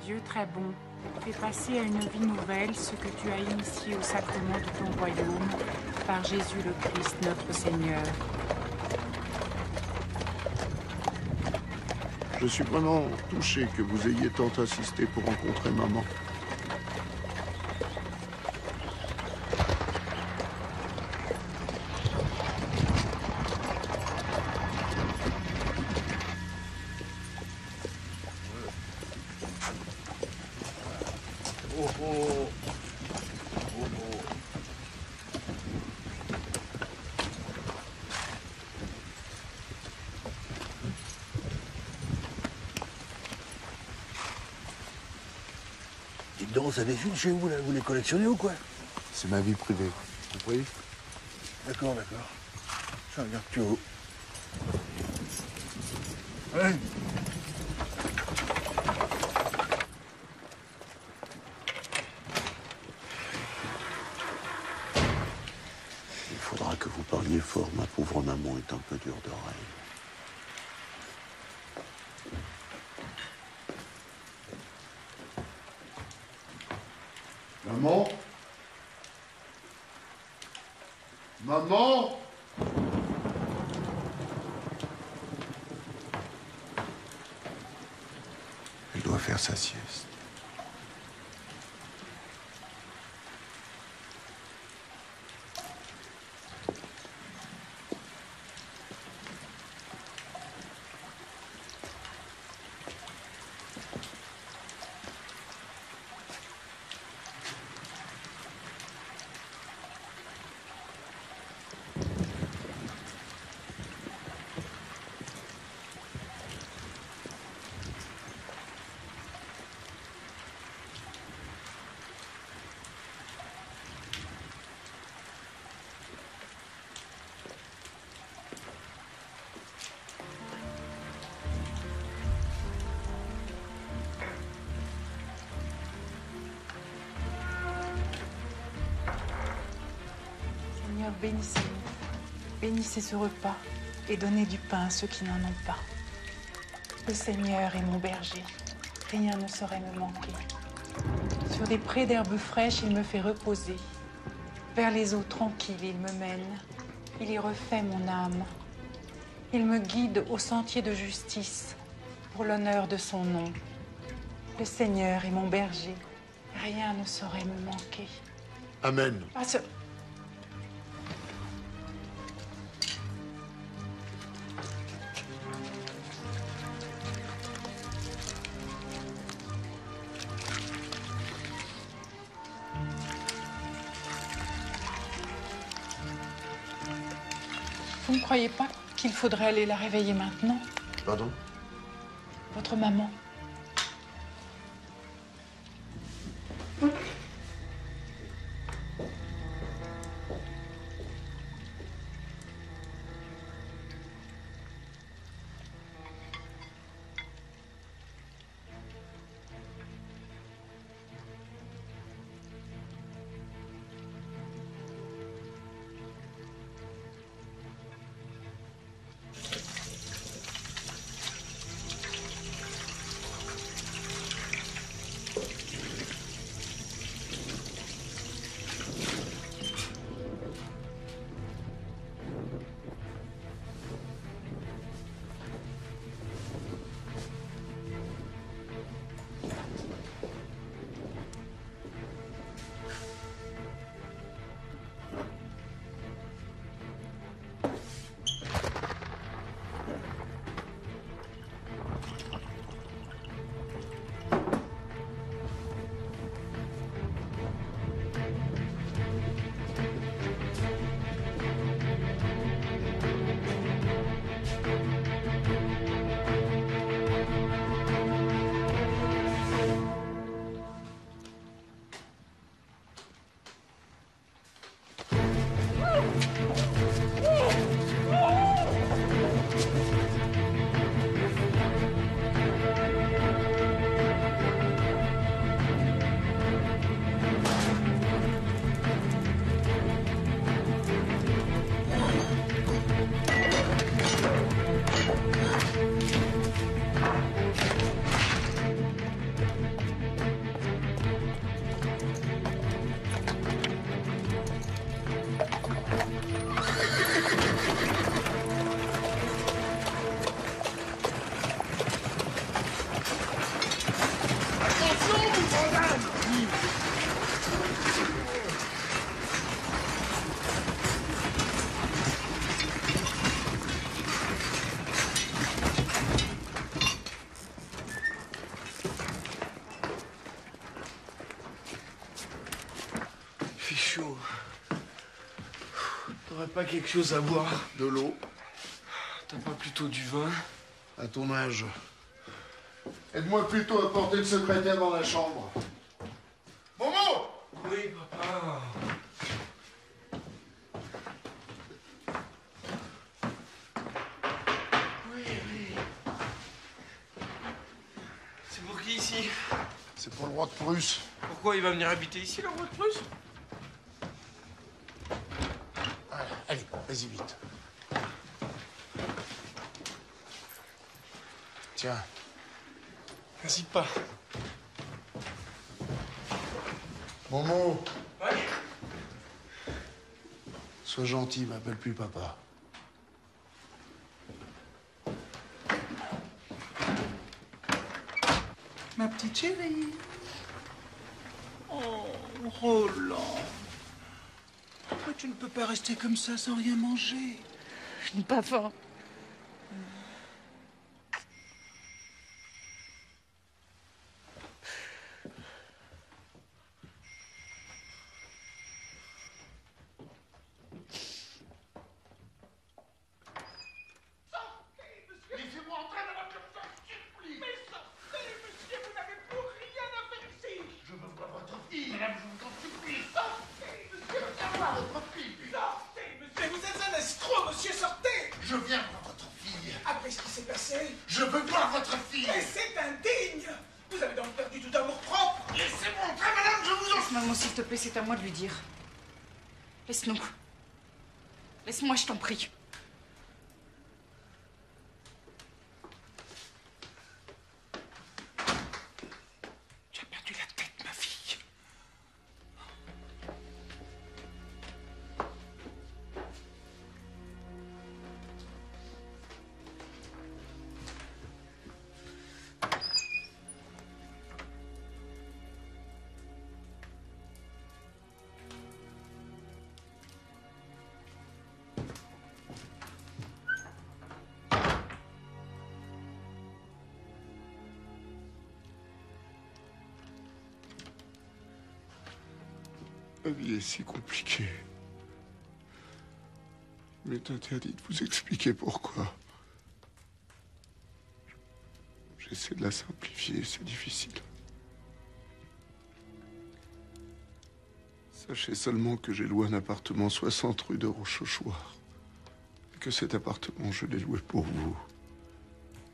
Dieu très bon, fais passer à une vie nouvelle ce que tu as initié au sacrement de ton royaume, par Jésus le Christ notre Seigneur. Je suis vraiment touché que vous ayez tant insisté pour rencontrer maman. Dites donc, ça défile chez vous, là? Vous les collectionnez ou quoi? C'est ma vie privée, vous voyez? D'accord, d'accord. Je regarde plus haut. Ouais. Il faudra que vous parliez fort, ma pauvre maman est un peu dure d'oreille. Maman? Maman? Elle doit faire sa sieste. bénissez-nous. Bénissez ce repas et donnez du pain à ceux qui n'en ont pas. Le Seigneur est mon berger. Rien ne saurait me manquer. Sur des prés d'herbes fraîches, il me fait reposer. Vers les eaux tranquilles, il me mène. Il y refait mon âme. Il me guide au sentier de justice pour l'honneur de son nom. Le Seigneur est mon berger. Rien ne saurait me manquer. Amen. Ah, ce... Vous ne croyez pas qu'il faudrait aller la réveiller maintenant? Pardon? Votre maman. T'aurais pas quelque chose à boire? De l'eau. T'as pas plutôt du vin? À ton âge. Aide-moi plutôt à porter le secrétaire dans la chambre. Momo! Oui, papa. Oui. C'est pour qui ici? C'est pour le roi de Prusse. Pourquoi il va venir habiter ici, le roi de Prusse? Allez, vas-y vite. Tiens. Vas-y pas. Momo. Ouais. Sois gentil, m'appelle plus papa. Ma petite chérie. Oh, Roland. Pourquoi tu ne peux pas rester comme ça sans rien manger? Je n'ai pas faim. Laissez-moi entrer, madame, je vous en supplie. Mais sortez, monsieur, vous n'avez plus rien à faire ici. Je veux voir votre fille, madame, je vous en supplie. Sortez, monsieur, je veux voir votre fille. Sortez, monsieur, vous êtes un escroc, monsieur, sortez. Je viens voir votre fille. Après ce qui s'est passé, je veux voir votre fille. Mais c'est indigne. Vous avez donc perdu tout amour propre. Laissez-moi entrer, madame, je vous en supplie. Maman, s'il te plaît, c'est à moi de lui dire. Laisse-nous. Laisse-moi, je t'en prie. Tu as perdu la tête, ma fille. La vie est si compliquée. Il m'est interdit de vous expliquer pourquoi. J'essaie de la simplifier, c'est difficile. Sachez seulement que j'ai loué un appartement 60 rue de Rochechouart. Et que cet appartement, je l'ai loué pour vous.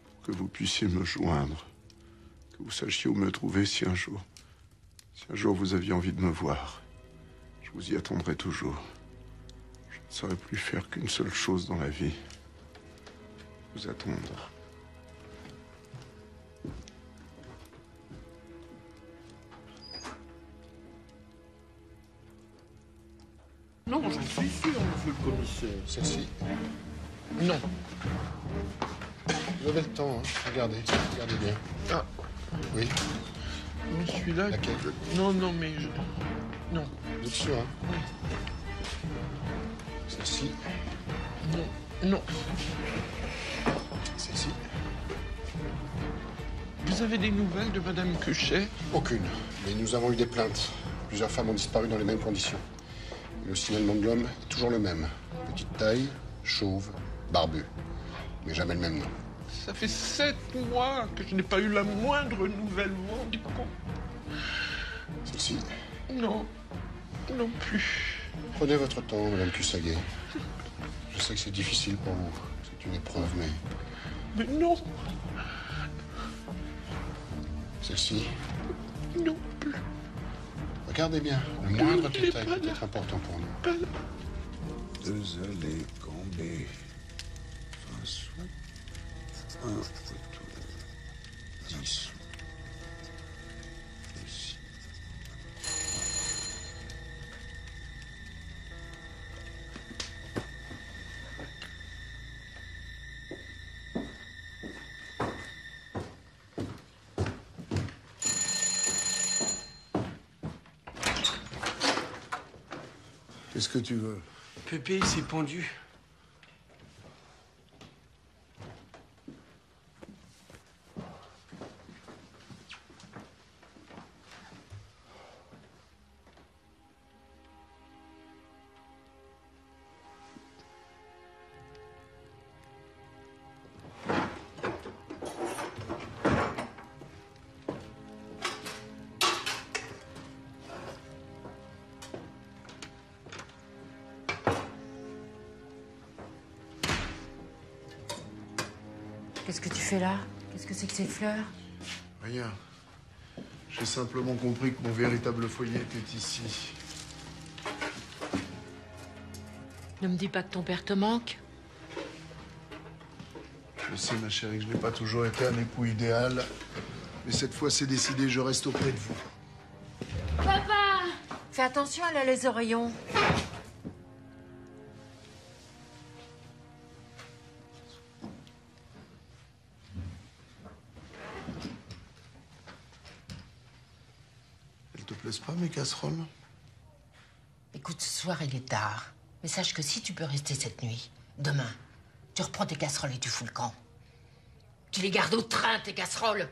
Pour que vous puissiez me joindre. Que vous sachiez où me trouver si un jour vous aviez envie de me voir. Je vous y attendrai toujours. Je ne saurais plus faire qu'une seule chose dans la vie. Vous attendre. Non, j'en suis sûr, monsieur le commissaire. Celle-ci. Non. Vous avez le temps, hein. Regardez bien. Ah. Oui. Non, celui-là. Laquelle? Non, mais je... Non. Vous êtes sûr, hein? Oui. Celle-ci. Non. Celle-ci. Vous avez des nouvelles de Madame Cuchet? Aucune. Mais nous avons eu des plaintes. Plusieurs femmes ont disparu dans les mêmes conditions. Et le signalement de l'homme est toujours le même. Petite taille, chauve, barbu. Mais jamais le même nom. Ça fait 7 mois que je n'ai pas eu la moindre nouvelle. Vous vous rendez compte? Celle-ci. Non plus. Prenez votre temps, Madame Cussaguet. Je sais que c'est difficile pour vous. C'est une épreuve, Mais non. Celle-ci. Non plus. Regardez bien. Le moindre détail peut être important pour nous. 2 allées, Gambé. 20 sous. 1 photo. 10 sous. Ici. Qu'est-ce que tu veux? Pépé, il s'est pendu. Qu'est-ce que tu fais là? Qu'est-ce que c'est que ces fleurs? Rien. J'ai simplement compris que mon véritable foyer était ici. Ne me dis pas que ton père te manque. Je sais, ma chérie, que je n'ai pas toujours été un époux idéal. Mais cette fois, c'est décidé, je reste auprès de vous. Papa! Fais attention, elle a les oreillons. Elles te plaisent pas, mes casseroles? Écoute, ce soir, il est tard. Mais sache que si tu peux rester cette nuit, demain, tu reprends tes casseroles et tu fous le camp. Tu les gardes au train, tes casseroles.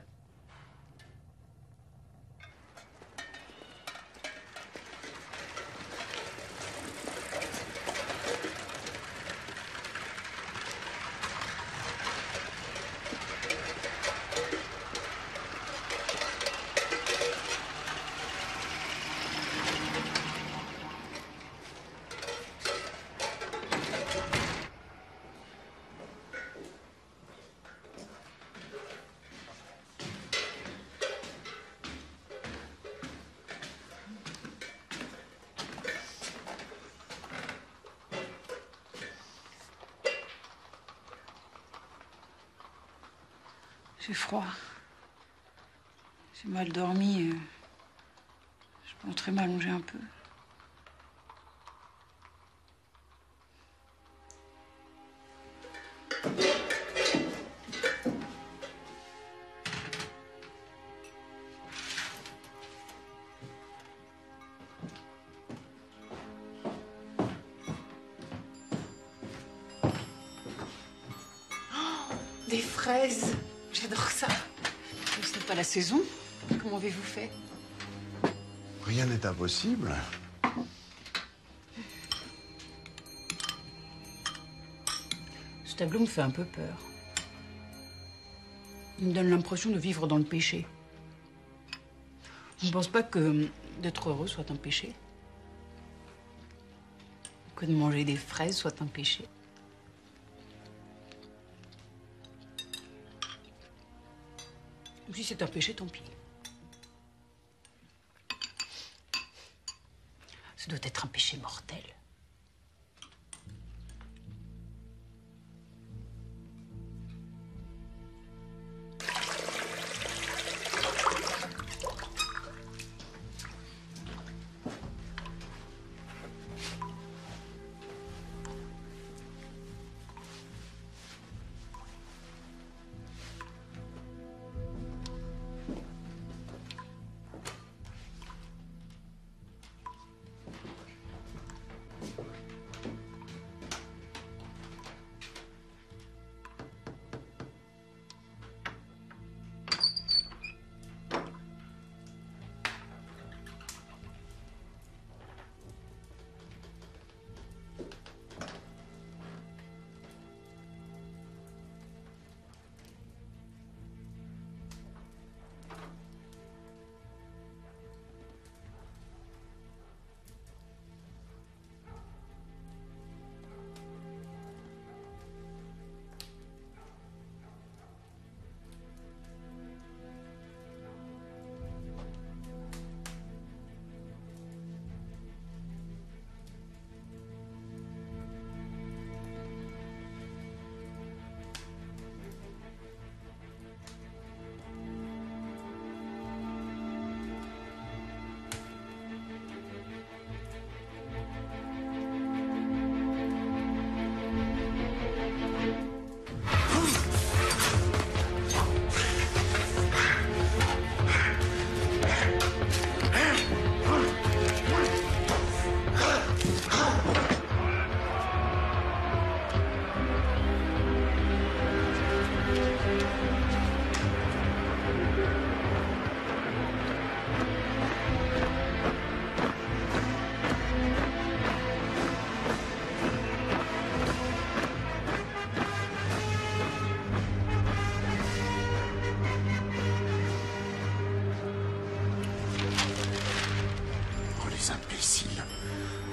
J'ai froid. J'ai mal dormi. Je peux entrer m'allonger un peu. Des fraises. J'adore ça. Ce n'est pas la saison. Comment avez-vous fait? Rien n'est impossible. Ce tableau me fait un peu peur. Il me donne l'impression de vivre dans le péché. Je ne pense pas que d'être heureux soit un péché. Que de manger des fraises soit un péché. Si c'est un péché, tant pis. Ce doit être un péché mortel.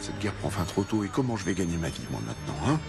Cette guerre prend fin trop tôt et comment je vais gagner ma vie, moi, maintenant, hein?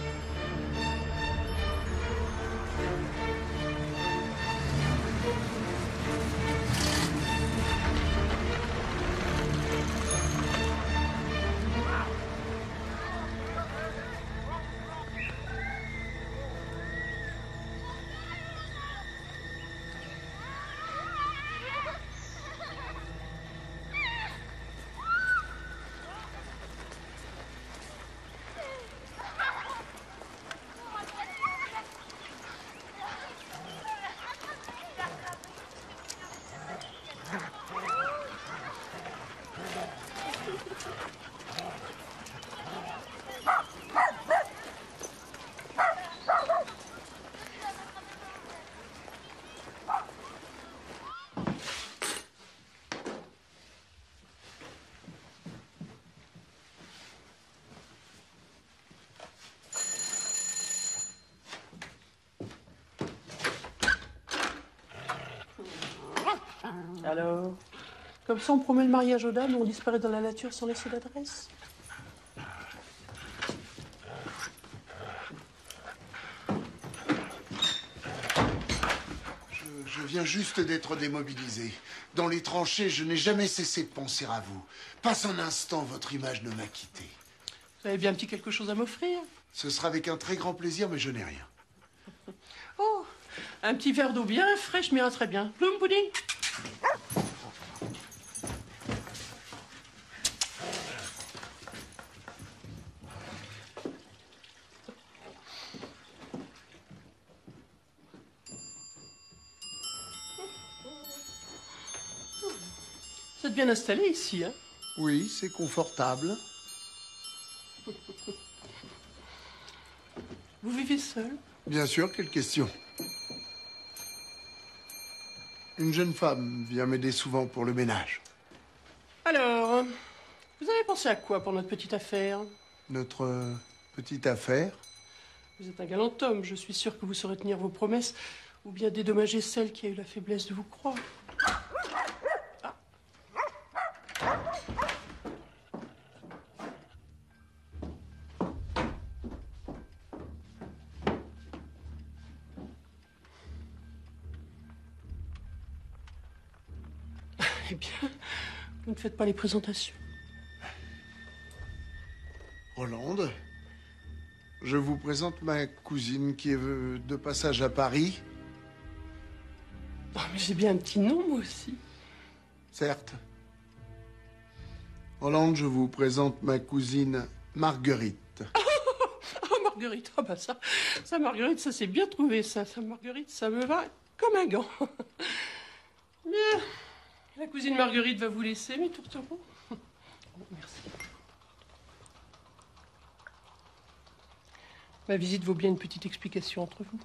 Alors, comme ça on promet le mariage aux dames et on disparaît dans la nature sans laisser d'adresse. Je viens juste d'être démobilisé. Dans les tranchées, je n'ai jamais cessé de penser à vous. Pas un instant, votre image ne m'a quitté. Vous avez bien un petit quelque chose à m'offrir? Ce sera avec un très grand plaisir, mais je n'ai rien. Oh, Un petit verre d'eau bien fraîche m'ira très bien. Plum pudding. Vous êtes bien installé ici, hein? Oui, c'est confortable. Vous vivez seul? Bien sûr, quelle question. Une jeune femme vient m'aider souvent pour le ménage. Alors, vous avez pensé à quoi pour notre petite affaire? Notre petite affaire? Vous êtes un galant homme, je suis sûr que vous saurez tenir vos promesses ou bien dédommager celle qui a eu la faiblesse de vous croire. Eh bien, vous ne faites pas les présentations. Hollande, je vous présente ma cousine qui est de passage à Paris. Oh, mais j'ai bien un petit nom, moi aussi. Certes. Hollande, je vous présente ma cousine Marguerite. Oh, Marguerite, ah bah ça, Marguerite, ça c'est bien trouvé, ça. Ça, Marguerite, ça me va comme un gant. Bien. La cousine Marguerite va vous laisser, mes tourtereaux. Oh, merci. Ma visite vaut bien une petite explication entre vous.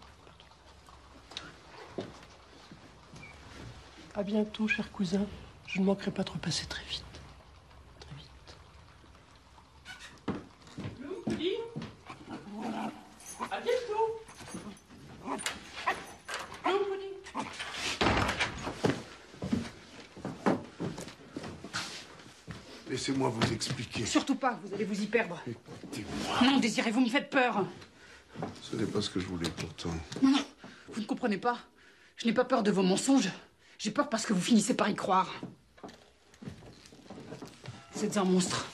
À bientôt, cher cousin. Je ne manquerai pas de repasser très vite. Très vite. Louis, à bientôt. Laissez-moi vous expliquer. Surtout pas, vous allez vous y perdre. Écoutez-moi. Non, Désiré, vous me faites peur. Ce n'est pas ce que je voulais pourtant. Non, non, vous ne comprenez pas. Je n'ai pas peur de vos mensonges. J'ai peur parce que vous finissez par y croire. Vous êtes un monstre.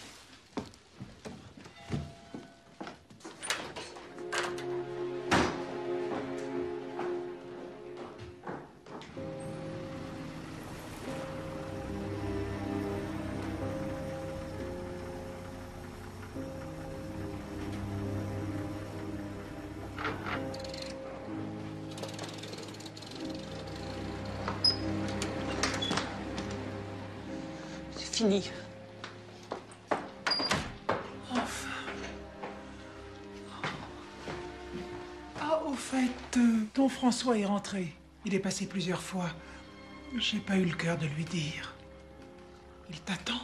Fini. Enfin. Ah, au fait, ton François est rentré. Il est passé plusieurs fois. J'ai pas eu le cœur de lui dire. Il t'attend.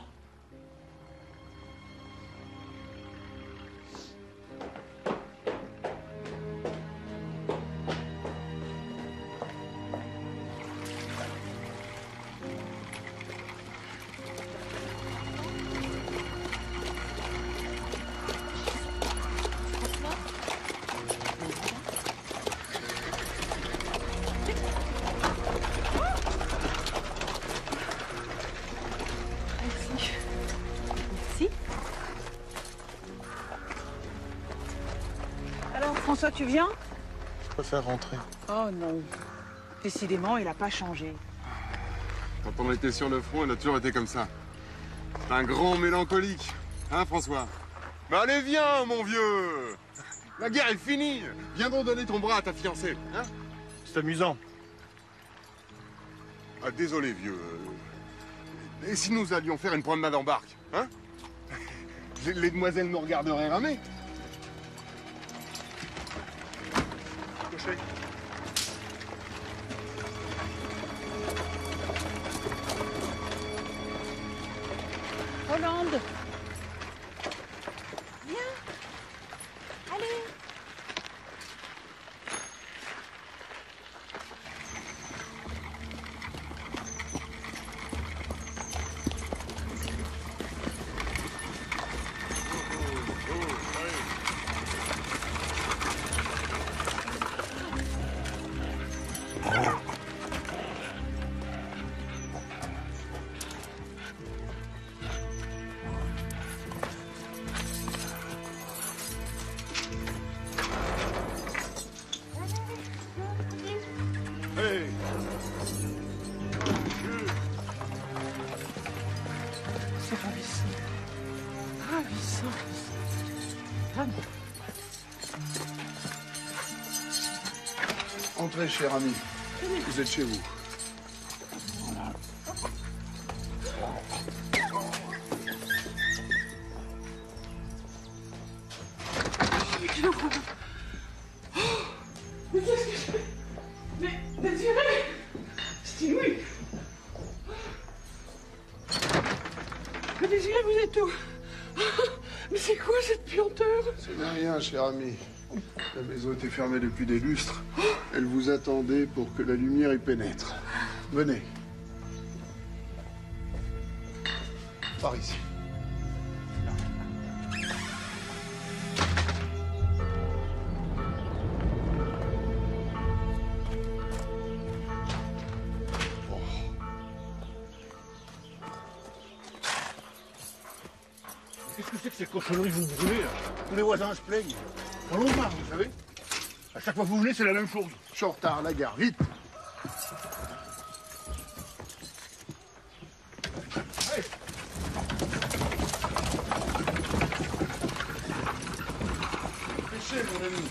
François, tu viens? Je préfère rentrer. Oh non. Décidément, il n'a pas changé. Quand on était sur le front, il a toujours été comme ça. Un grand mélancolique. Hein, François? Mais allez, viens, mon vieux! La guerre est finie! Viens donc donner ton bras à ta fiancée, hein? C'est amusant. Ah, désolé, vieux. Et si nous allions faire une promenade en barque, hein? Les demoiselles nous regarderaient ramer. Hollande. Viens. Allez. Entrez, cher ami. Vous êtes chez vous. Mais qu'est-ce que je fais? Mais Désiré! Stewie! Mais Désiré, vous êtes où? Mais c'est quoi cette puanteur? Ce n'est rien, cher ami. La maison était fermée depuis des lustres. Elle vous attendait pour que la lumière y pénètre. Venez. Par ici. Qu'est-ce que c'est que ces cochonneries que vous brûlez, là? Tous les voisins se plaignent. On en marre, vous savez. À chaque fois que vous venez, c'est la même chose. Je suis en retard, la gare, vite. Allez. Pêchez, mon ami.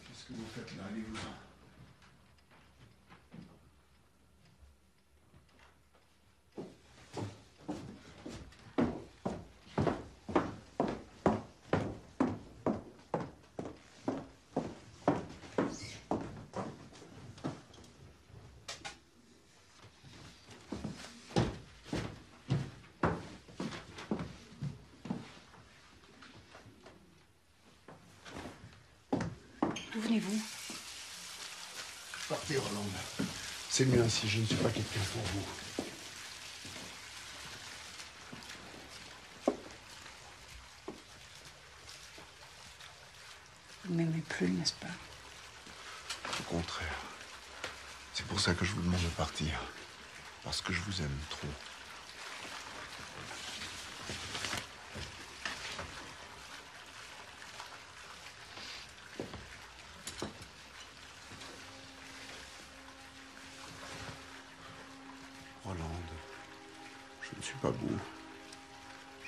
Qu'est-ce que vous faites là? Allez-vous-en. D'où venez-vous? Partez, Rolande. C'est mieux ainsi, je ne suis pas quelqu'un pour vous. Vous ne m'aimez plus, n'est-ce pas? Au contraire. C'est pour ça que je vous demande de partir. Parce que je vous aime trop. Rolande, je ne suis pas beau.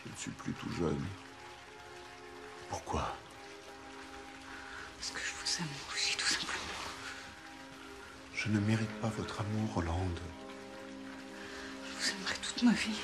Je ne suis plus tout jeune. Pourquoi? Parce que je vous aime aussi, tout simplement. Je ne mérite pas votre amour, Rolande. Je vous aimerai toute ma vie.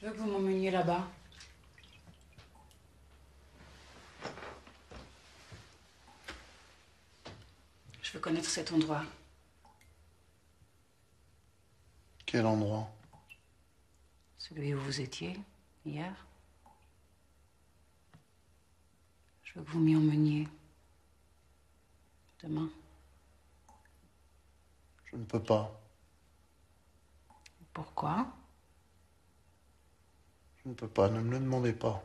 Je veux que vous m'emmeniez là-bas. Je veux connaître cet endroit. Quel endroit? Celui où vous étiez, hier. Je veux que vous m'y emmeniez. Demain. Je ne peux pas. Pourquoi? Je ne peux pas, ne me le demandez pas.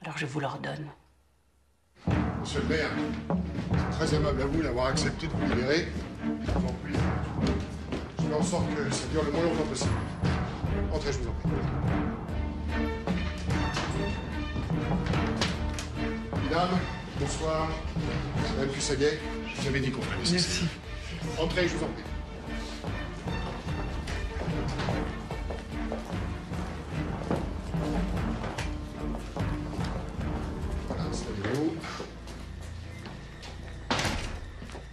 Alors je vous l'ordonne. Monsieur le maire, c'est très aimable à vous d'avoir accepté de vous libérer. Je vous en prie. Je fais en sorte que ça dure le moins longtemps possible. Entrez, je vous en prie. Mesdames, bonsoir. Madame Cussaguet, je vous avais dit qu'on ferait nécessaire. Merci. Entrez, je vous en prie. Voilà, installez-vous.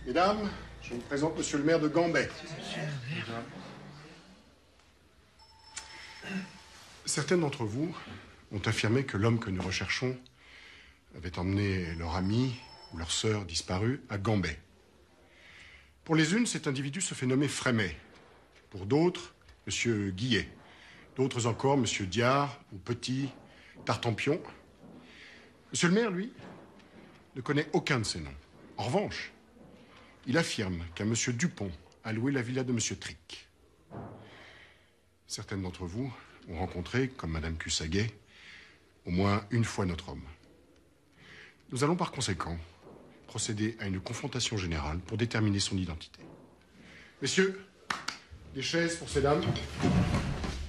Mesdames, je vous présente monsieur le maire de Gambais. Certaines d'entre vous ont affirmé que l'homme que nous recherchons avait emmené leur ami ou leur sœur disparue à Gambais. Pour les unes, cet individu se fait nommer Frémet. Pour d'autres, monsieur Guillet. D'autres encore, monsieur Diard ou Petit, Tartampion. Monsieur le maire, lui, ne connaît aucun de ces noms. En revanche, il affirme qu'un monsieur Dupont a loué la villa de monsieur Trick. Certaines d'entre vous ont rencontré, comme madame Cussaguet, au moins une fois notre homme. Nous allons par conséquent procéder à une confrontation générale pour déterminer son identité. Messieurs, des chaises pour ces dames.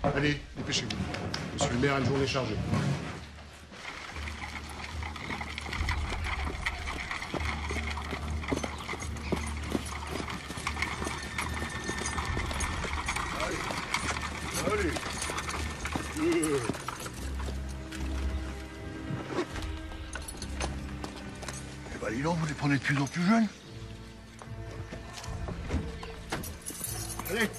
Allez, dépêchez-vous. Monsieur le maire a une journée chargée. Allez. Eh ben, dis donc, vous les prenez de plus en plus jeunes. Allez.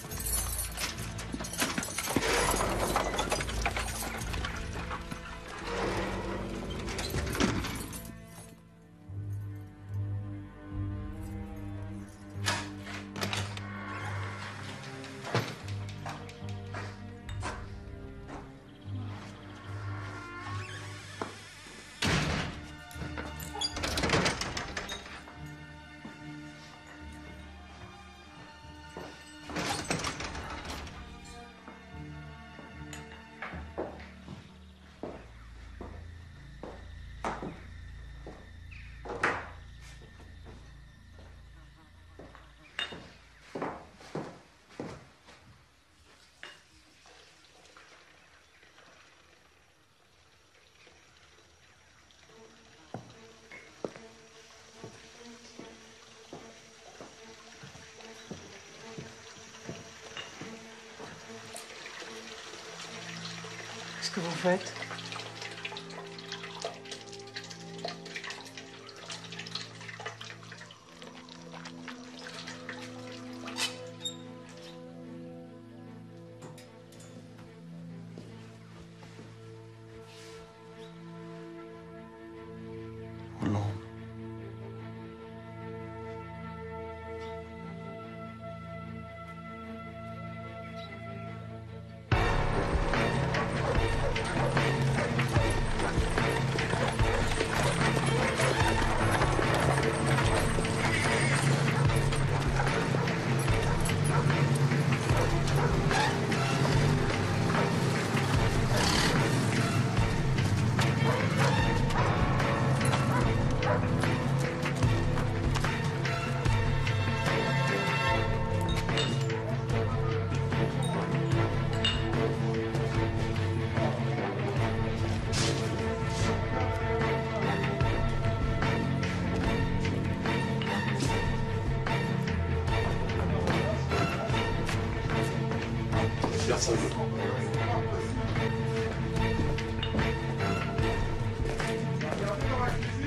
Qu'est-ce que vous faites?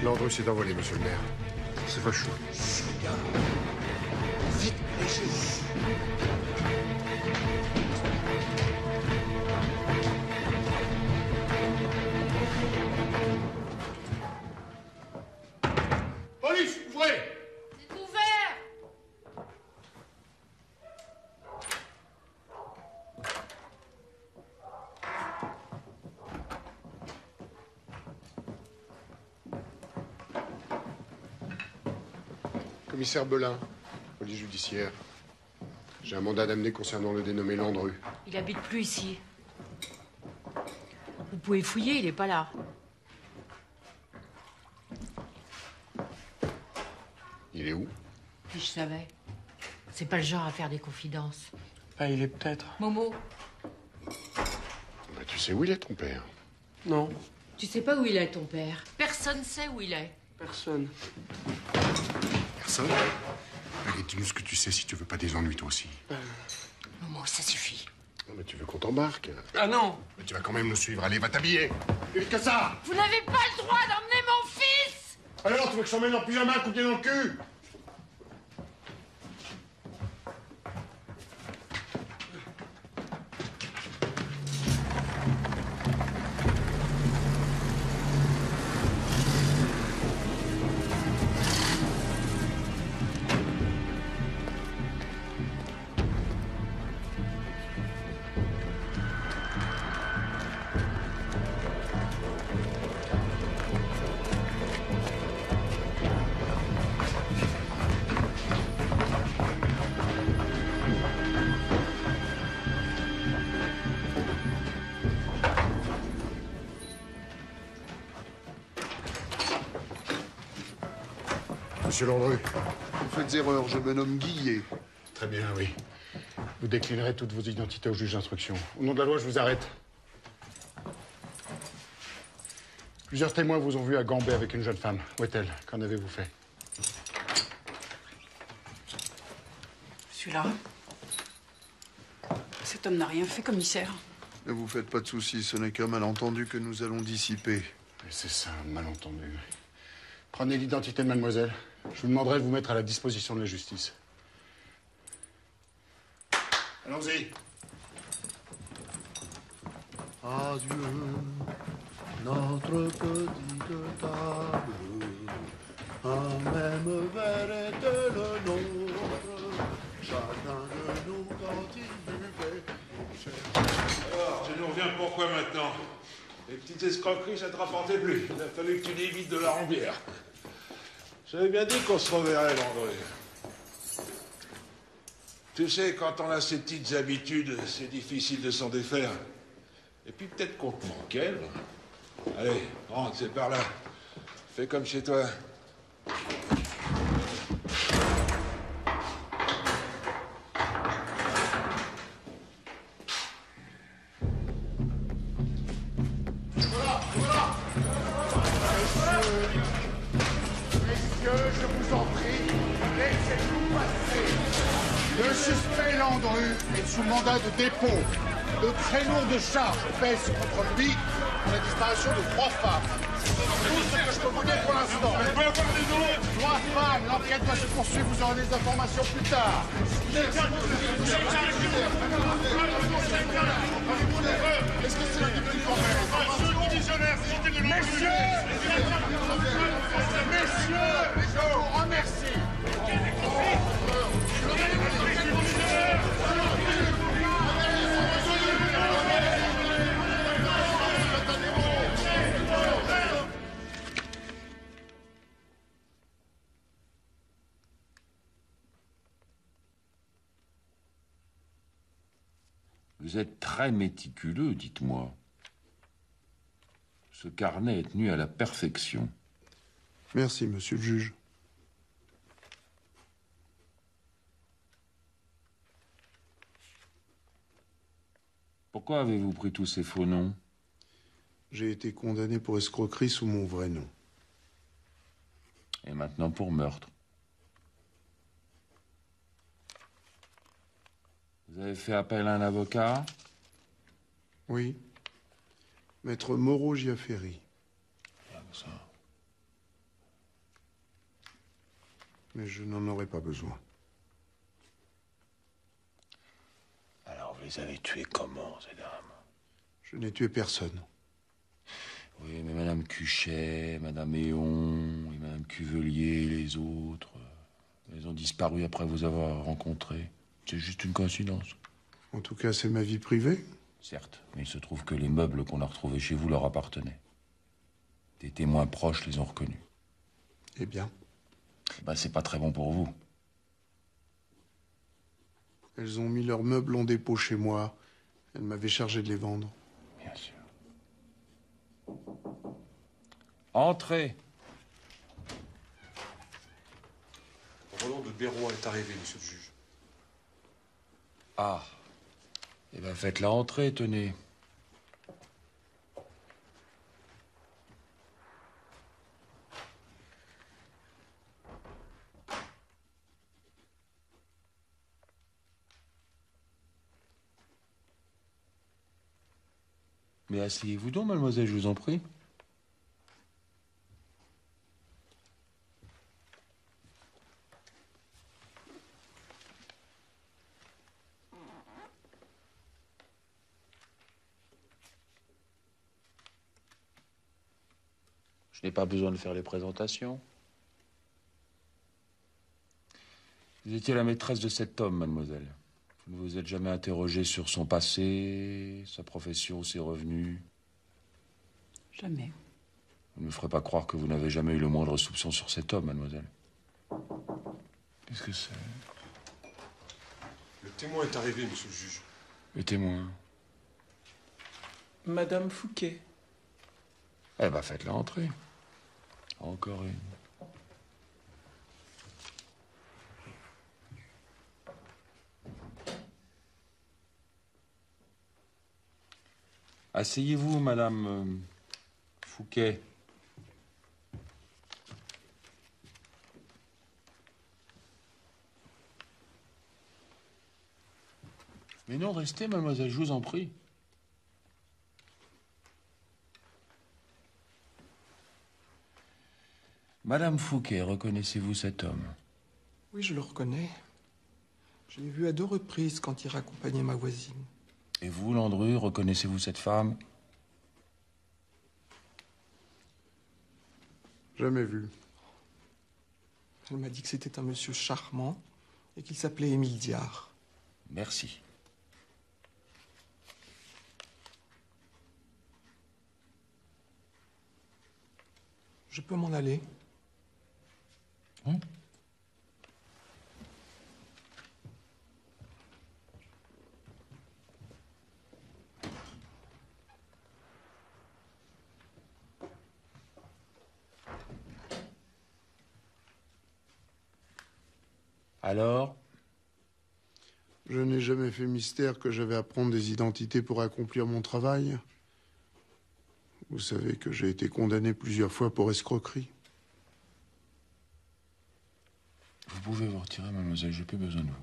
L'ordre s'est envolé, monsieur le maire. C'est fâcheux. Vite, léger. Police, ouvrez! C'est ouvert! Commissaire Belin, police judiciaire. J'ai un mandat d'amener concernant le dénommé Landru. Il habite plus ici. Vous pouvez fouiller, il est pas là. Il est où? Si je savais. C'est pas le genre à faire des confidences. Bah, il est peut-être. Momo, Bah, tu sais où il est, ton père? Non, tu sais pas où il est, ton père. Personne sait où il est. personne. Personne? Allez, dis-nous ce que tu sais si tu veux pas des ennuis, toi aussi. Momo, ça suffit. Non, mais tu veux qu'on t'embarque? Ah non! Mais tu vas quand même nous suivre. Allez, va t'habiller. Plus vite que ça! Vous n'avez pas le droit d'emmener mon fils! Alors, tu veux que je t'emmène en pyjama, coupé dans le cul? Monsieur Landru. Vous faites erreur, je me nomme Guillet. Très bien, oui. Vous déclinerez toutes vos identités au juge d'instruction. Au nom de la loi, je vous arrête. Plusieurs témoins vous ont vu à Gambé avec une jeune femme. Où est-elle? Qu'en avez-vous fait? Celui-là. Cet homme n'a rien fait, commissaire. Ne vous faites pas de soucis, ce n'est qu'un malentendu que nous allons dissiper. Mais c'est ça, un malentendu. Prenez l'identité de mademoiselle. Je vous demanderai de vous mettre à la disposition de la justice. Allons-y. Adieu, notre petite table. Un même verre était le nôtre. Chacun de nous quand il buvait. Alors, tu nous reviens pourquoi maintenant? Les petites escroqueries, ça te rapportait plus. Il a fallu que tu dévites de la Rambière. J'avais bien dit qu'on se reverrait, Landru. Tu sais, quand on a ces petites habitudes, c'est difficile de s'en défaire. Et puis peut-être qu'on te manquait. Allez, rentre, c'est par là. Fais comme chez toi. Messieurs, je vous en prie, laissez-nous passer. Le suspect Landru est sous mandat de dépôt. De très lourdes charges pèsent contre lui pour la disparition de 3 femmes. C'est tout ce que je peux vous dire pour l'instant. 3 femmes, l'enquête va se poursuivre, vous aurez des informations plus tard. Est-ce que c'est la Messieurs, je vous remercie. Vous êtes très méticuleux, dites-moi. Ce carnet est tenu à la perfection. Merci, monsieur le juge. Pourquoi avez-vous pris tous ces faux noms? J'ai été condamné pour escroquerie sous mon vrai nom. Et maintenant pour meurtre. Vous avez fait appel à un avocat? Oui. Maître Moreau Giaferi. Ça. Mais je n'en aurais pas besoin. Alors, vous les avez tués comment, ces dames? Je n'ai tué personne. Oui, mais Madame Cuchet, Madame Éon, et Madame Cuvelier, les autres, elles ont disparu après vous avoir rencontré. C'est juste une coïncidence. En tout cas, c'est ma vie privée. Certes, mais il se trouve que les meubles qu'on a retrouvés chez vous leur appartenaient. Des témoins proches les ont reconnus. Eh bien? Ben, c'est pas très bon pour vous. Elles ont mis leurs meubles en dépôt chez moi. Elles m'avaient chargé de les vendre. Bien sûr. Entrez. de Bérois est arrivé, monsieur le juge. Ah. Eh bien, faites-la entrer, tenez. Mais asseyez-vous donc, mademoiselle, je vous en prie. Je n'ai pas besoin de faire les présentations. Vous étiez la maîtresse de cet homme, mademoiselle. Vous ne vous êtes jamais interrogée sur son passé, sa profession, ses revenus? Jamais. Vous ne me ferez pas croire que vous n'avez jamais eu le moindre soupçon sur cet homme, mademoiselle. Qu'est-ce que c'est? Le témoin est arrivé, monsieur le juge. Le témoin? Madame Fouquet. Eh ben, faites-la entrer. Encore une. Asseyez-vous, madame Fouquet. Mais non, restez, mademoiselle, je vous en prie. Madame Fouquet, reconnaissez-vous cet homme? Oui, je le reconnais. Je l'ai vu à 2 reprises quand il raccompagnait ma voisine. Et vous, Landru, reconnaissez-vous cette femme? Jamais vu. Elle m'a dit que c'était un monsieur charmant et qu'il s'appelait Émile Diard. Merci. Je peux m'en aller? Alors? Je n'ai jamais fait mystère que j'avais à prendre des identités pour accomplir mon travail. Vous savez que j'ai été condamné plusieurs fois pour escroquerie. Vous pouvez vous retirer, mademoiselle, j'ai plus besoin de vous.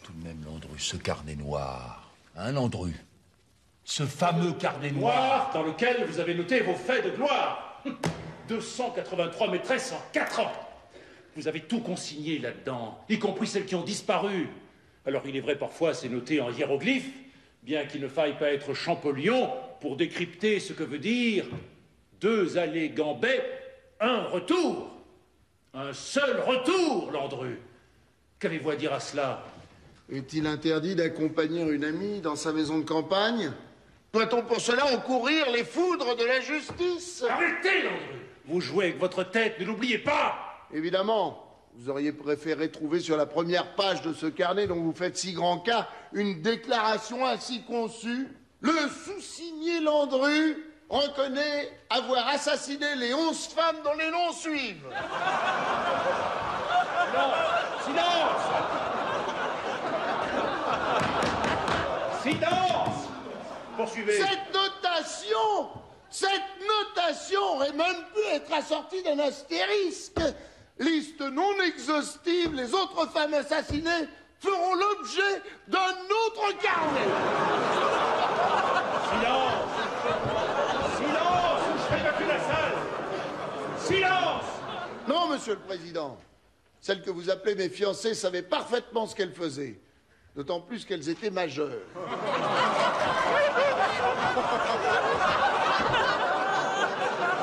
Tout de même, Landru, ce carnet noir. Hein, Landru? Ce fameux carnet noir Dans lequel vous avez noté vos faits de gloire. 283 maîtresses en 4 ans. Vous avez tout consigné là-dedans, y compris celles qui ont disparu. Alors il est vrai, parfois, c'est noté en hiéroglyphes, bien qu'il ne faille pas être Champollion pour décrypter ce que veut dire 2 allées Gambet, 1 retour. Un seul retour, Landru. Qu'avez-vous à dire à cela? Est-il interdit d'accompagner une amie dans sa maison de campagne? Doit-on pour cela encourir les foudres de la justice? Arrêtez, Landru! Vous jouez avec votre tête, ne l'oubliez pas! Évidemment. Vous auriez préféré trouver sur la première page de ce carnet dont vous faites si grand cas une déclaration ainsi conçue. Le sous-signé Landru reconnaît avoir assassiné les 11 femmes dont les noms suivent. Non! Silence! Silence! Poursuivez. Cette notation aurait même pu être assortie d'un astérisque. Liste non exhaustive, les autres femmes assassinées feront l'objet d'un autre carnet. Silence! Silence! Ou je fais évacuer la salle! Silence! Non, monsieur le Président. Celles que vous appelez mes fiancées savaient parfaitement ce qu'elles faisaient. D'autant plus qu'elles étaient majeures.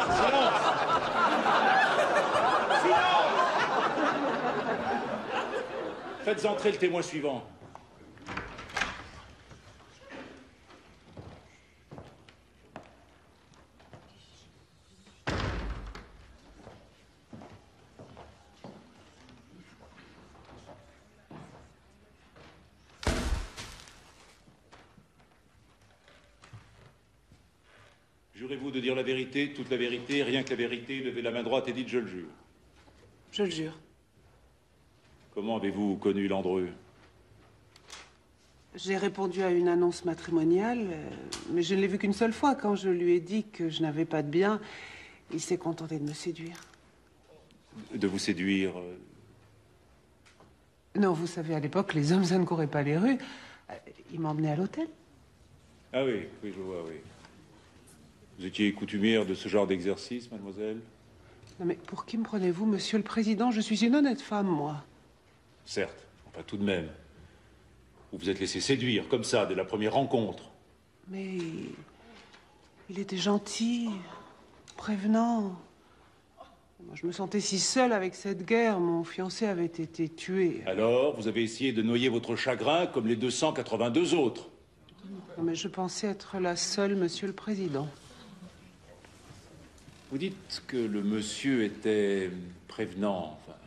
Silence! Silence! Faites entrer le témoin suivant. Jurez-vous de dire la vérité, toute la vérité, rien que la vérité, levez la main droite et dites « je le jure ». Je le jure. Comment avez-vous connu Landru? J'ai répondu à une annonce matrimoniale, mais je ne l'ai vu qu'une seule fois. Quand je lui ai dit que je n'avais pas de bien, il s'est contenté de me séduire. De vous séduire Non, vous savez, à l'époque, les hommes, ça ne courait pas les rues. Il m'emmenait à l'hôtel. Ah oui, oui, je vois, oui. Vous étiez coutumière de ce genre d'exercice, mademoiselle? Non, mais pour qui me prenez-vous, monsieur le président? Je suis une honnête femme, moi. Certes, enfin tout de même. Vous vous êtes laissé séduire, comme ça, dès la première rencontre. Mais il était gentil, prévenant. Moi, je me sentais si seule avec cette guerre. Mon fiancé avait été tué. Alors, vous avez essayé de noyer votre chagrin comme les 282 autres. Non, mais je pensais être la seule, monsieur le président. Vous dites que le monsieur était prévenant. Enfin,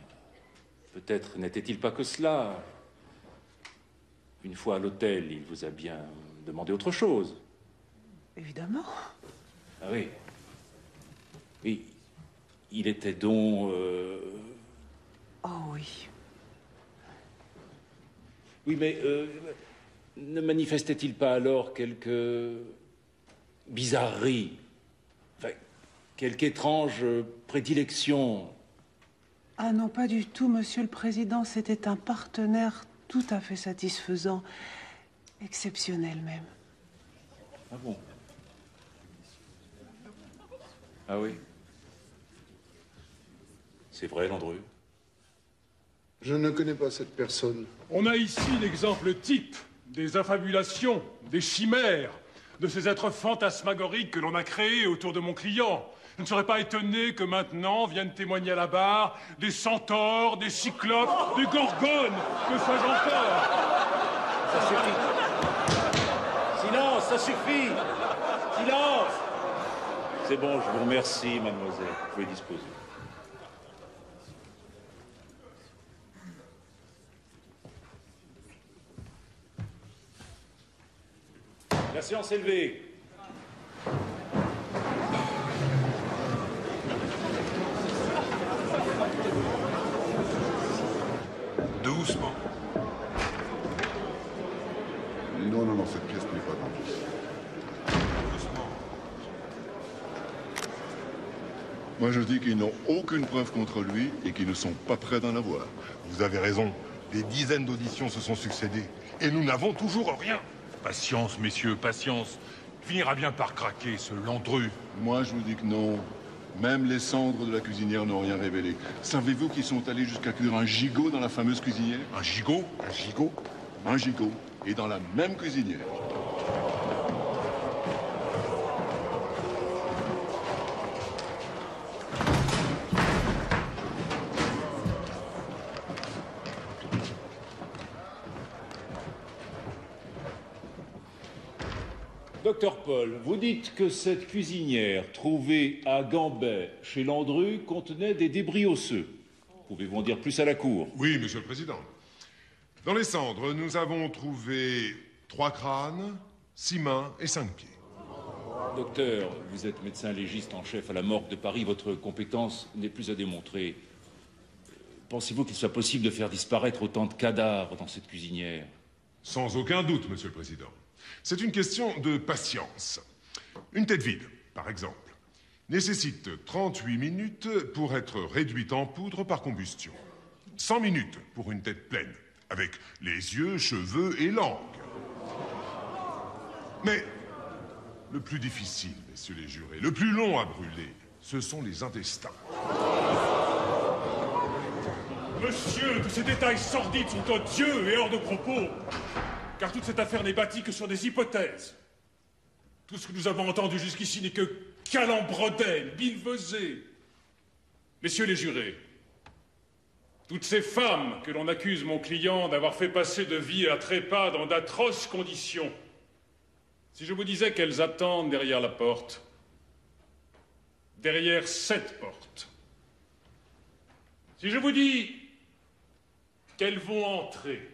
peut-être n'était-il pas que cela. Une fois à l'hôtel, il vous a bien demandé autre chose. Évidemment. Ah oui. Oui. Il était donc... Oh oui. Oui, mais ne manifestait-il pas alors quelque bizarrerie, enfin, quelque étrange prédilection? Ah non, pas du tout, monsieur le président. C'était un partenaire tout à fait satisfaisant, exceptionnel même. Ah bon? Ah oui? C'est vrai, Landru? Je ne connais pas cette personne. On a ici l'exemple type des affabulations, des chimères, de ces êtres fantasmagoriques que l'on a créés autour de mon client. Je ne serais pas étonné que maintenant viennent témoigner à la barre des centaures, des cyclopes, des gorgones, que sais-je encore. Ça suffit. Silence, ça suffit. Silence. C'est bon, je vous remercie, mademoiselle. Vous pouvez disposer. La séance est levée. Doucement. Non, non, non, cette pièce n'est pas dangereuse. Doucement. Moi, je dis qu'ils n'ont aucune preuve contre lui et qu'ils ne sont pas prêts d'en avoir. Vous avez raison. Des dizaines d'auditions se sont succédées. Et nous n'avons toujours rien. Patience, messieurs, patience. Il finira bien par craquer, ce Landru. Moi, je vous dis que non. Même les cendres de la cuisinière n'ont rien révélé. Savez-vous qu'ils sont allés jusqu'à cuire un gigot dans la fameuse cuisinière? Un gigot? Un gigot? Un gigot. Et dans la même cuisinière. Docteur Paul, vous dites que cette cuisinière trouvée à Gambet, chez Landru, contenait des débris osseux. Pouvez-vous en dire plus à la cour? Oui, monsieur le président. Dans les cendres, nous avons trouvé 3 crânes, 6 mains et 5 pieds. Docteur, vous êtes médecin légiste en chef à la morgue de Paris. Votre compétence n'est plus à démontrer. Pensez-vous qu'il soit possible de faire disparaître autant de cadavres dans cette cuisinière? Sans aucun doute, monsieur le président. C'est une question de patience. Une tête vide, par exemple, nécessite 38 minutes pour être réduite en poudre par combustion. 100 minutes pour une tête pleine, avec les yeux, cheveux et langue. Mais le plus difficile, messieurs les jurés, le plus long à brûler, ce sont les intestins. Monsieur, tous ces détails sordides sont odieux et hors de propos. Car toute cette affaire n'est bâtie que sur des hypothèses. Tout ce que nous avons entendu jusqu'ici n'est que calembredel, billevesée. Messieurs les jurés, toutes ces femmes que l'on accuse mon client d'avoir fait passer de vie à trépas dans d'atroces conditions, si je vous disais qu'elles attendent derrière la porte, derrière cette porte, si je vous dis qu'elles vont entrer,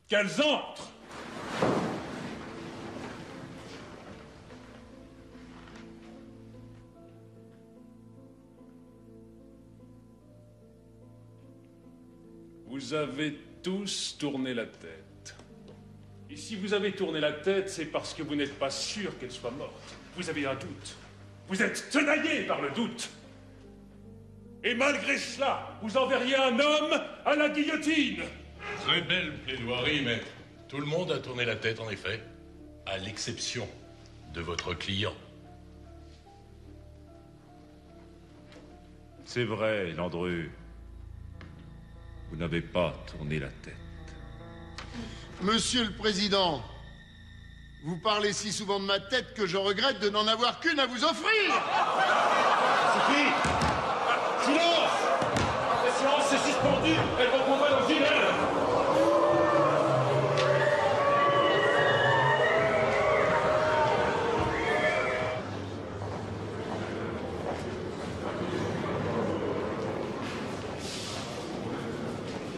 qu'elles entrent, Vous avez tous tourné la tête. Et si vous avez tourné la tête, c'est parce que vous n'êtes pas sûr qu'elle soit morte. Vous avez un doute. Vous êtes tenaillé par le doute. Et malgré cela, vous enverriez un homme à la guillotine. Très belle plaidoirie, maître. Tout le monde a tourné la tête, en effet. À l'exception de votre client. C'est vrai, Landru. Vous n'avez pas tourné la tête. Monsieur le Président, vous parlez si souvent de ma tête que je regrette de n'en avoir qu'une à vous offrir. Suffit. Silence. La séance est suspendue. Elle reprendra dans 1 heure.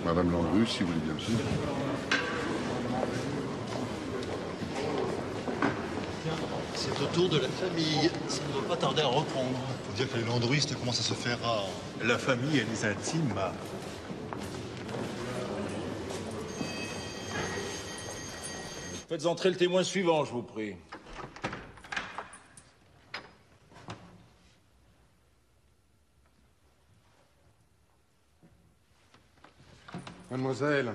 Madame Landru, si vous voulez bien aussi. C'est au tour de la famille. Ça ne doit pas tarder à reprendre. Faut dire que les landruistes commencent à se faire rares. La famille et les intimes. Faites entrer le témoin suivant, je vous prie. Mademoiselle.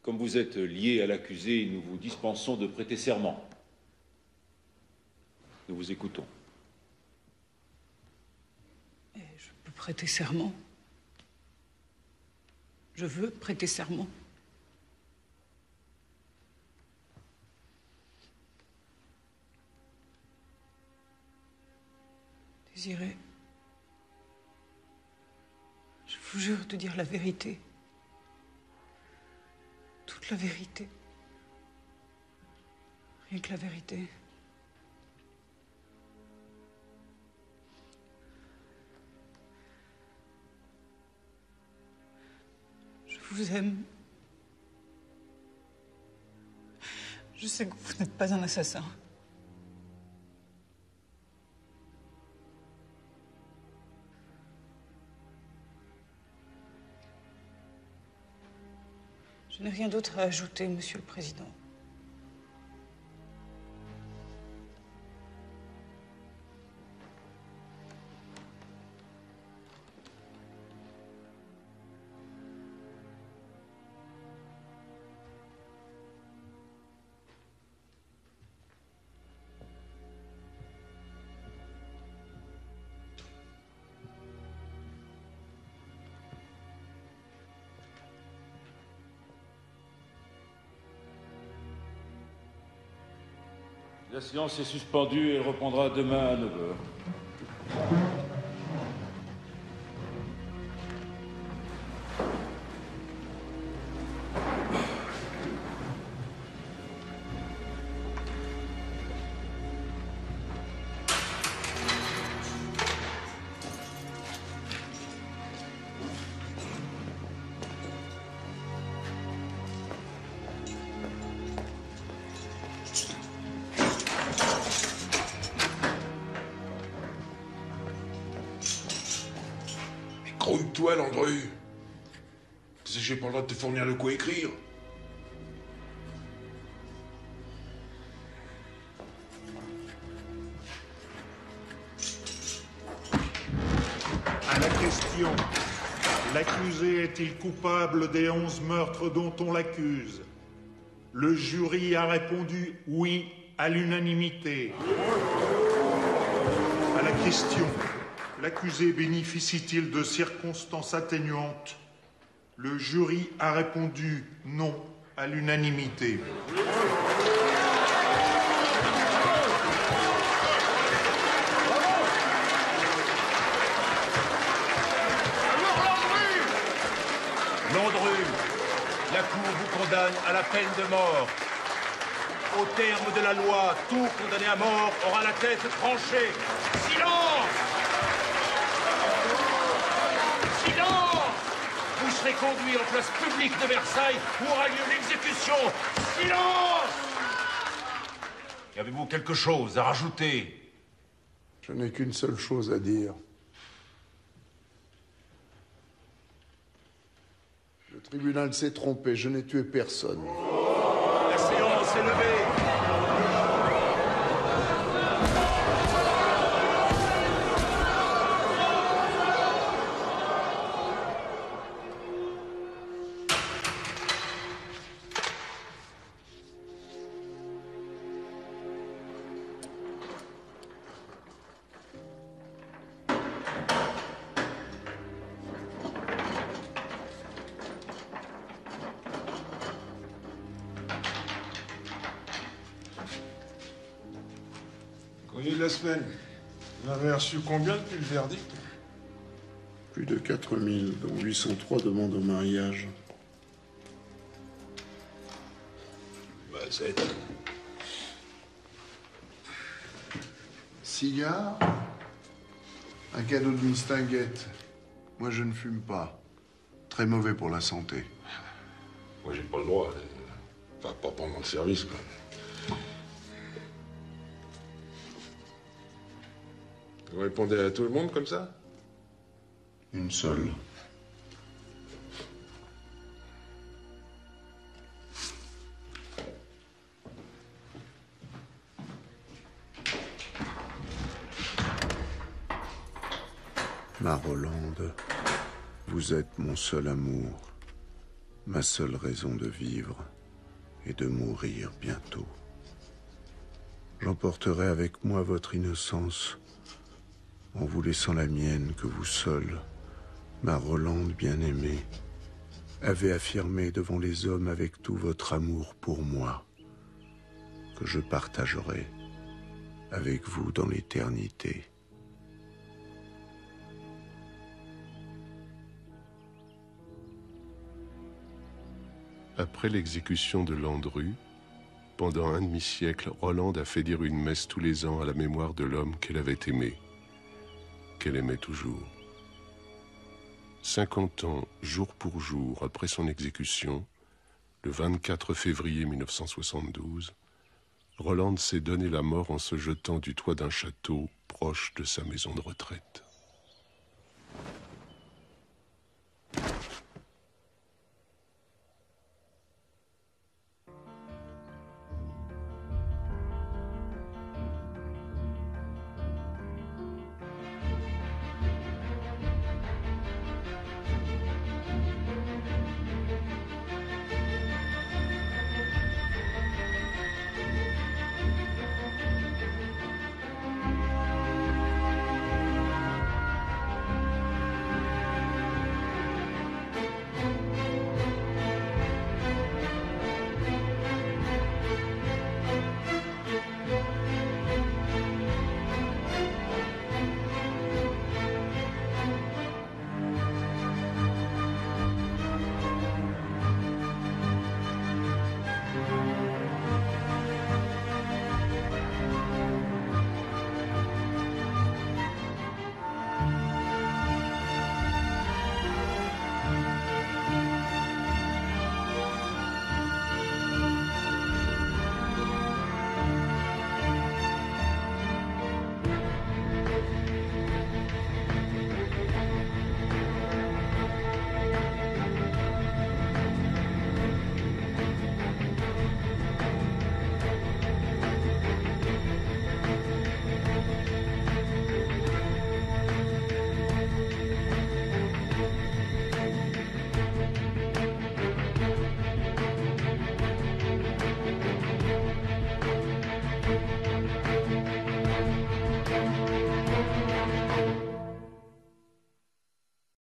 Comme vous êtes lié à l'accusé, nous vous dispensons de prêter serment. Nous vous écoutons. Je peux prêter serment. Je veux prêter serment. Désiré, je vous jure de dire la vérité. Toute la vérité. Rien que la vérité. Je vous aime. Je sais que vous n'êtes pas un assassin. Je n'ai rien d'autre à ajouter, Monsieur le Président. La séance est suspendue et reprendra demain à 9 h. Grouille-toi, Landru. Tu sais, j'ai pas le droit de te fournir de quoi écrire. À la question, l'accusé est-il coupable des 11 meurtres dont on l'accuse? Le jury a répondu oui à l'unanimité. À la question, l'accusé bénéficie-t-il de circonstances atténuantes? Le jury a répondu non à l'unanimité. Alors, La Cour vous condamne à la peine de mort. Au terme de la loi, tout condamné à mort aura la tête tranchée. Silence! Silence! Vous serez conduit en place publique de Versailles où aura lieu l'exécution. Silence! Avez-vous quelque chose à rajouter? Je n'ai qu'une seule chose à dire. Le tribunal s'est trompé, je n'ai tué personne. La séance est levée. Courrier de la semaine. Vous en avez reçu combien depuis le verdict? Plus de 4000, dont 803 demandes au mariage. Bah, c'est... Cigare, un cadeau de Mistinguette. Moi, je ne fume pas. Très mauvais pour la santé. Moi, j'ai pas le droit. Enfin, pas pendant le service, quoi. Vous répondez à tout le monde comme ça? Une seule. Ma Rolande, vous êtes mon seul amour, ma seule raison de vivre et de mourir bientôt. J'emporterai avec moi votre innocence en vous laissant la mienne que vous seule, ma Rolande bien-aimée, avez affirmé devant les hommes avec tout votre amour pour moi, que je partagerai avec vous dans l'éternité. Après l'exécution de Landru, pendant un demi-siècle, Rolande a fait dire une messe tous les ans à la mémoire de l'homme qu'elle avait aimé, qu'elle aimait toujours. 50 ans, jour pour jour, après son exécution, le 24 février 1972, Rolande s'est donné la mort en se jetant du toit d'un château proche de sa maison de retraite.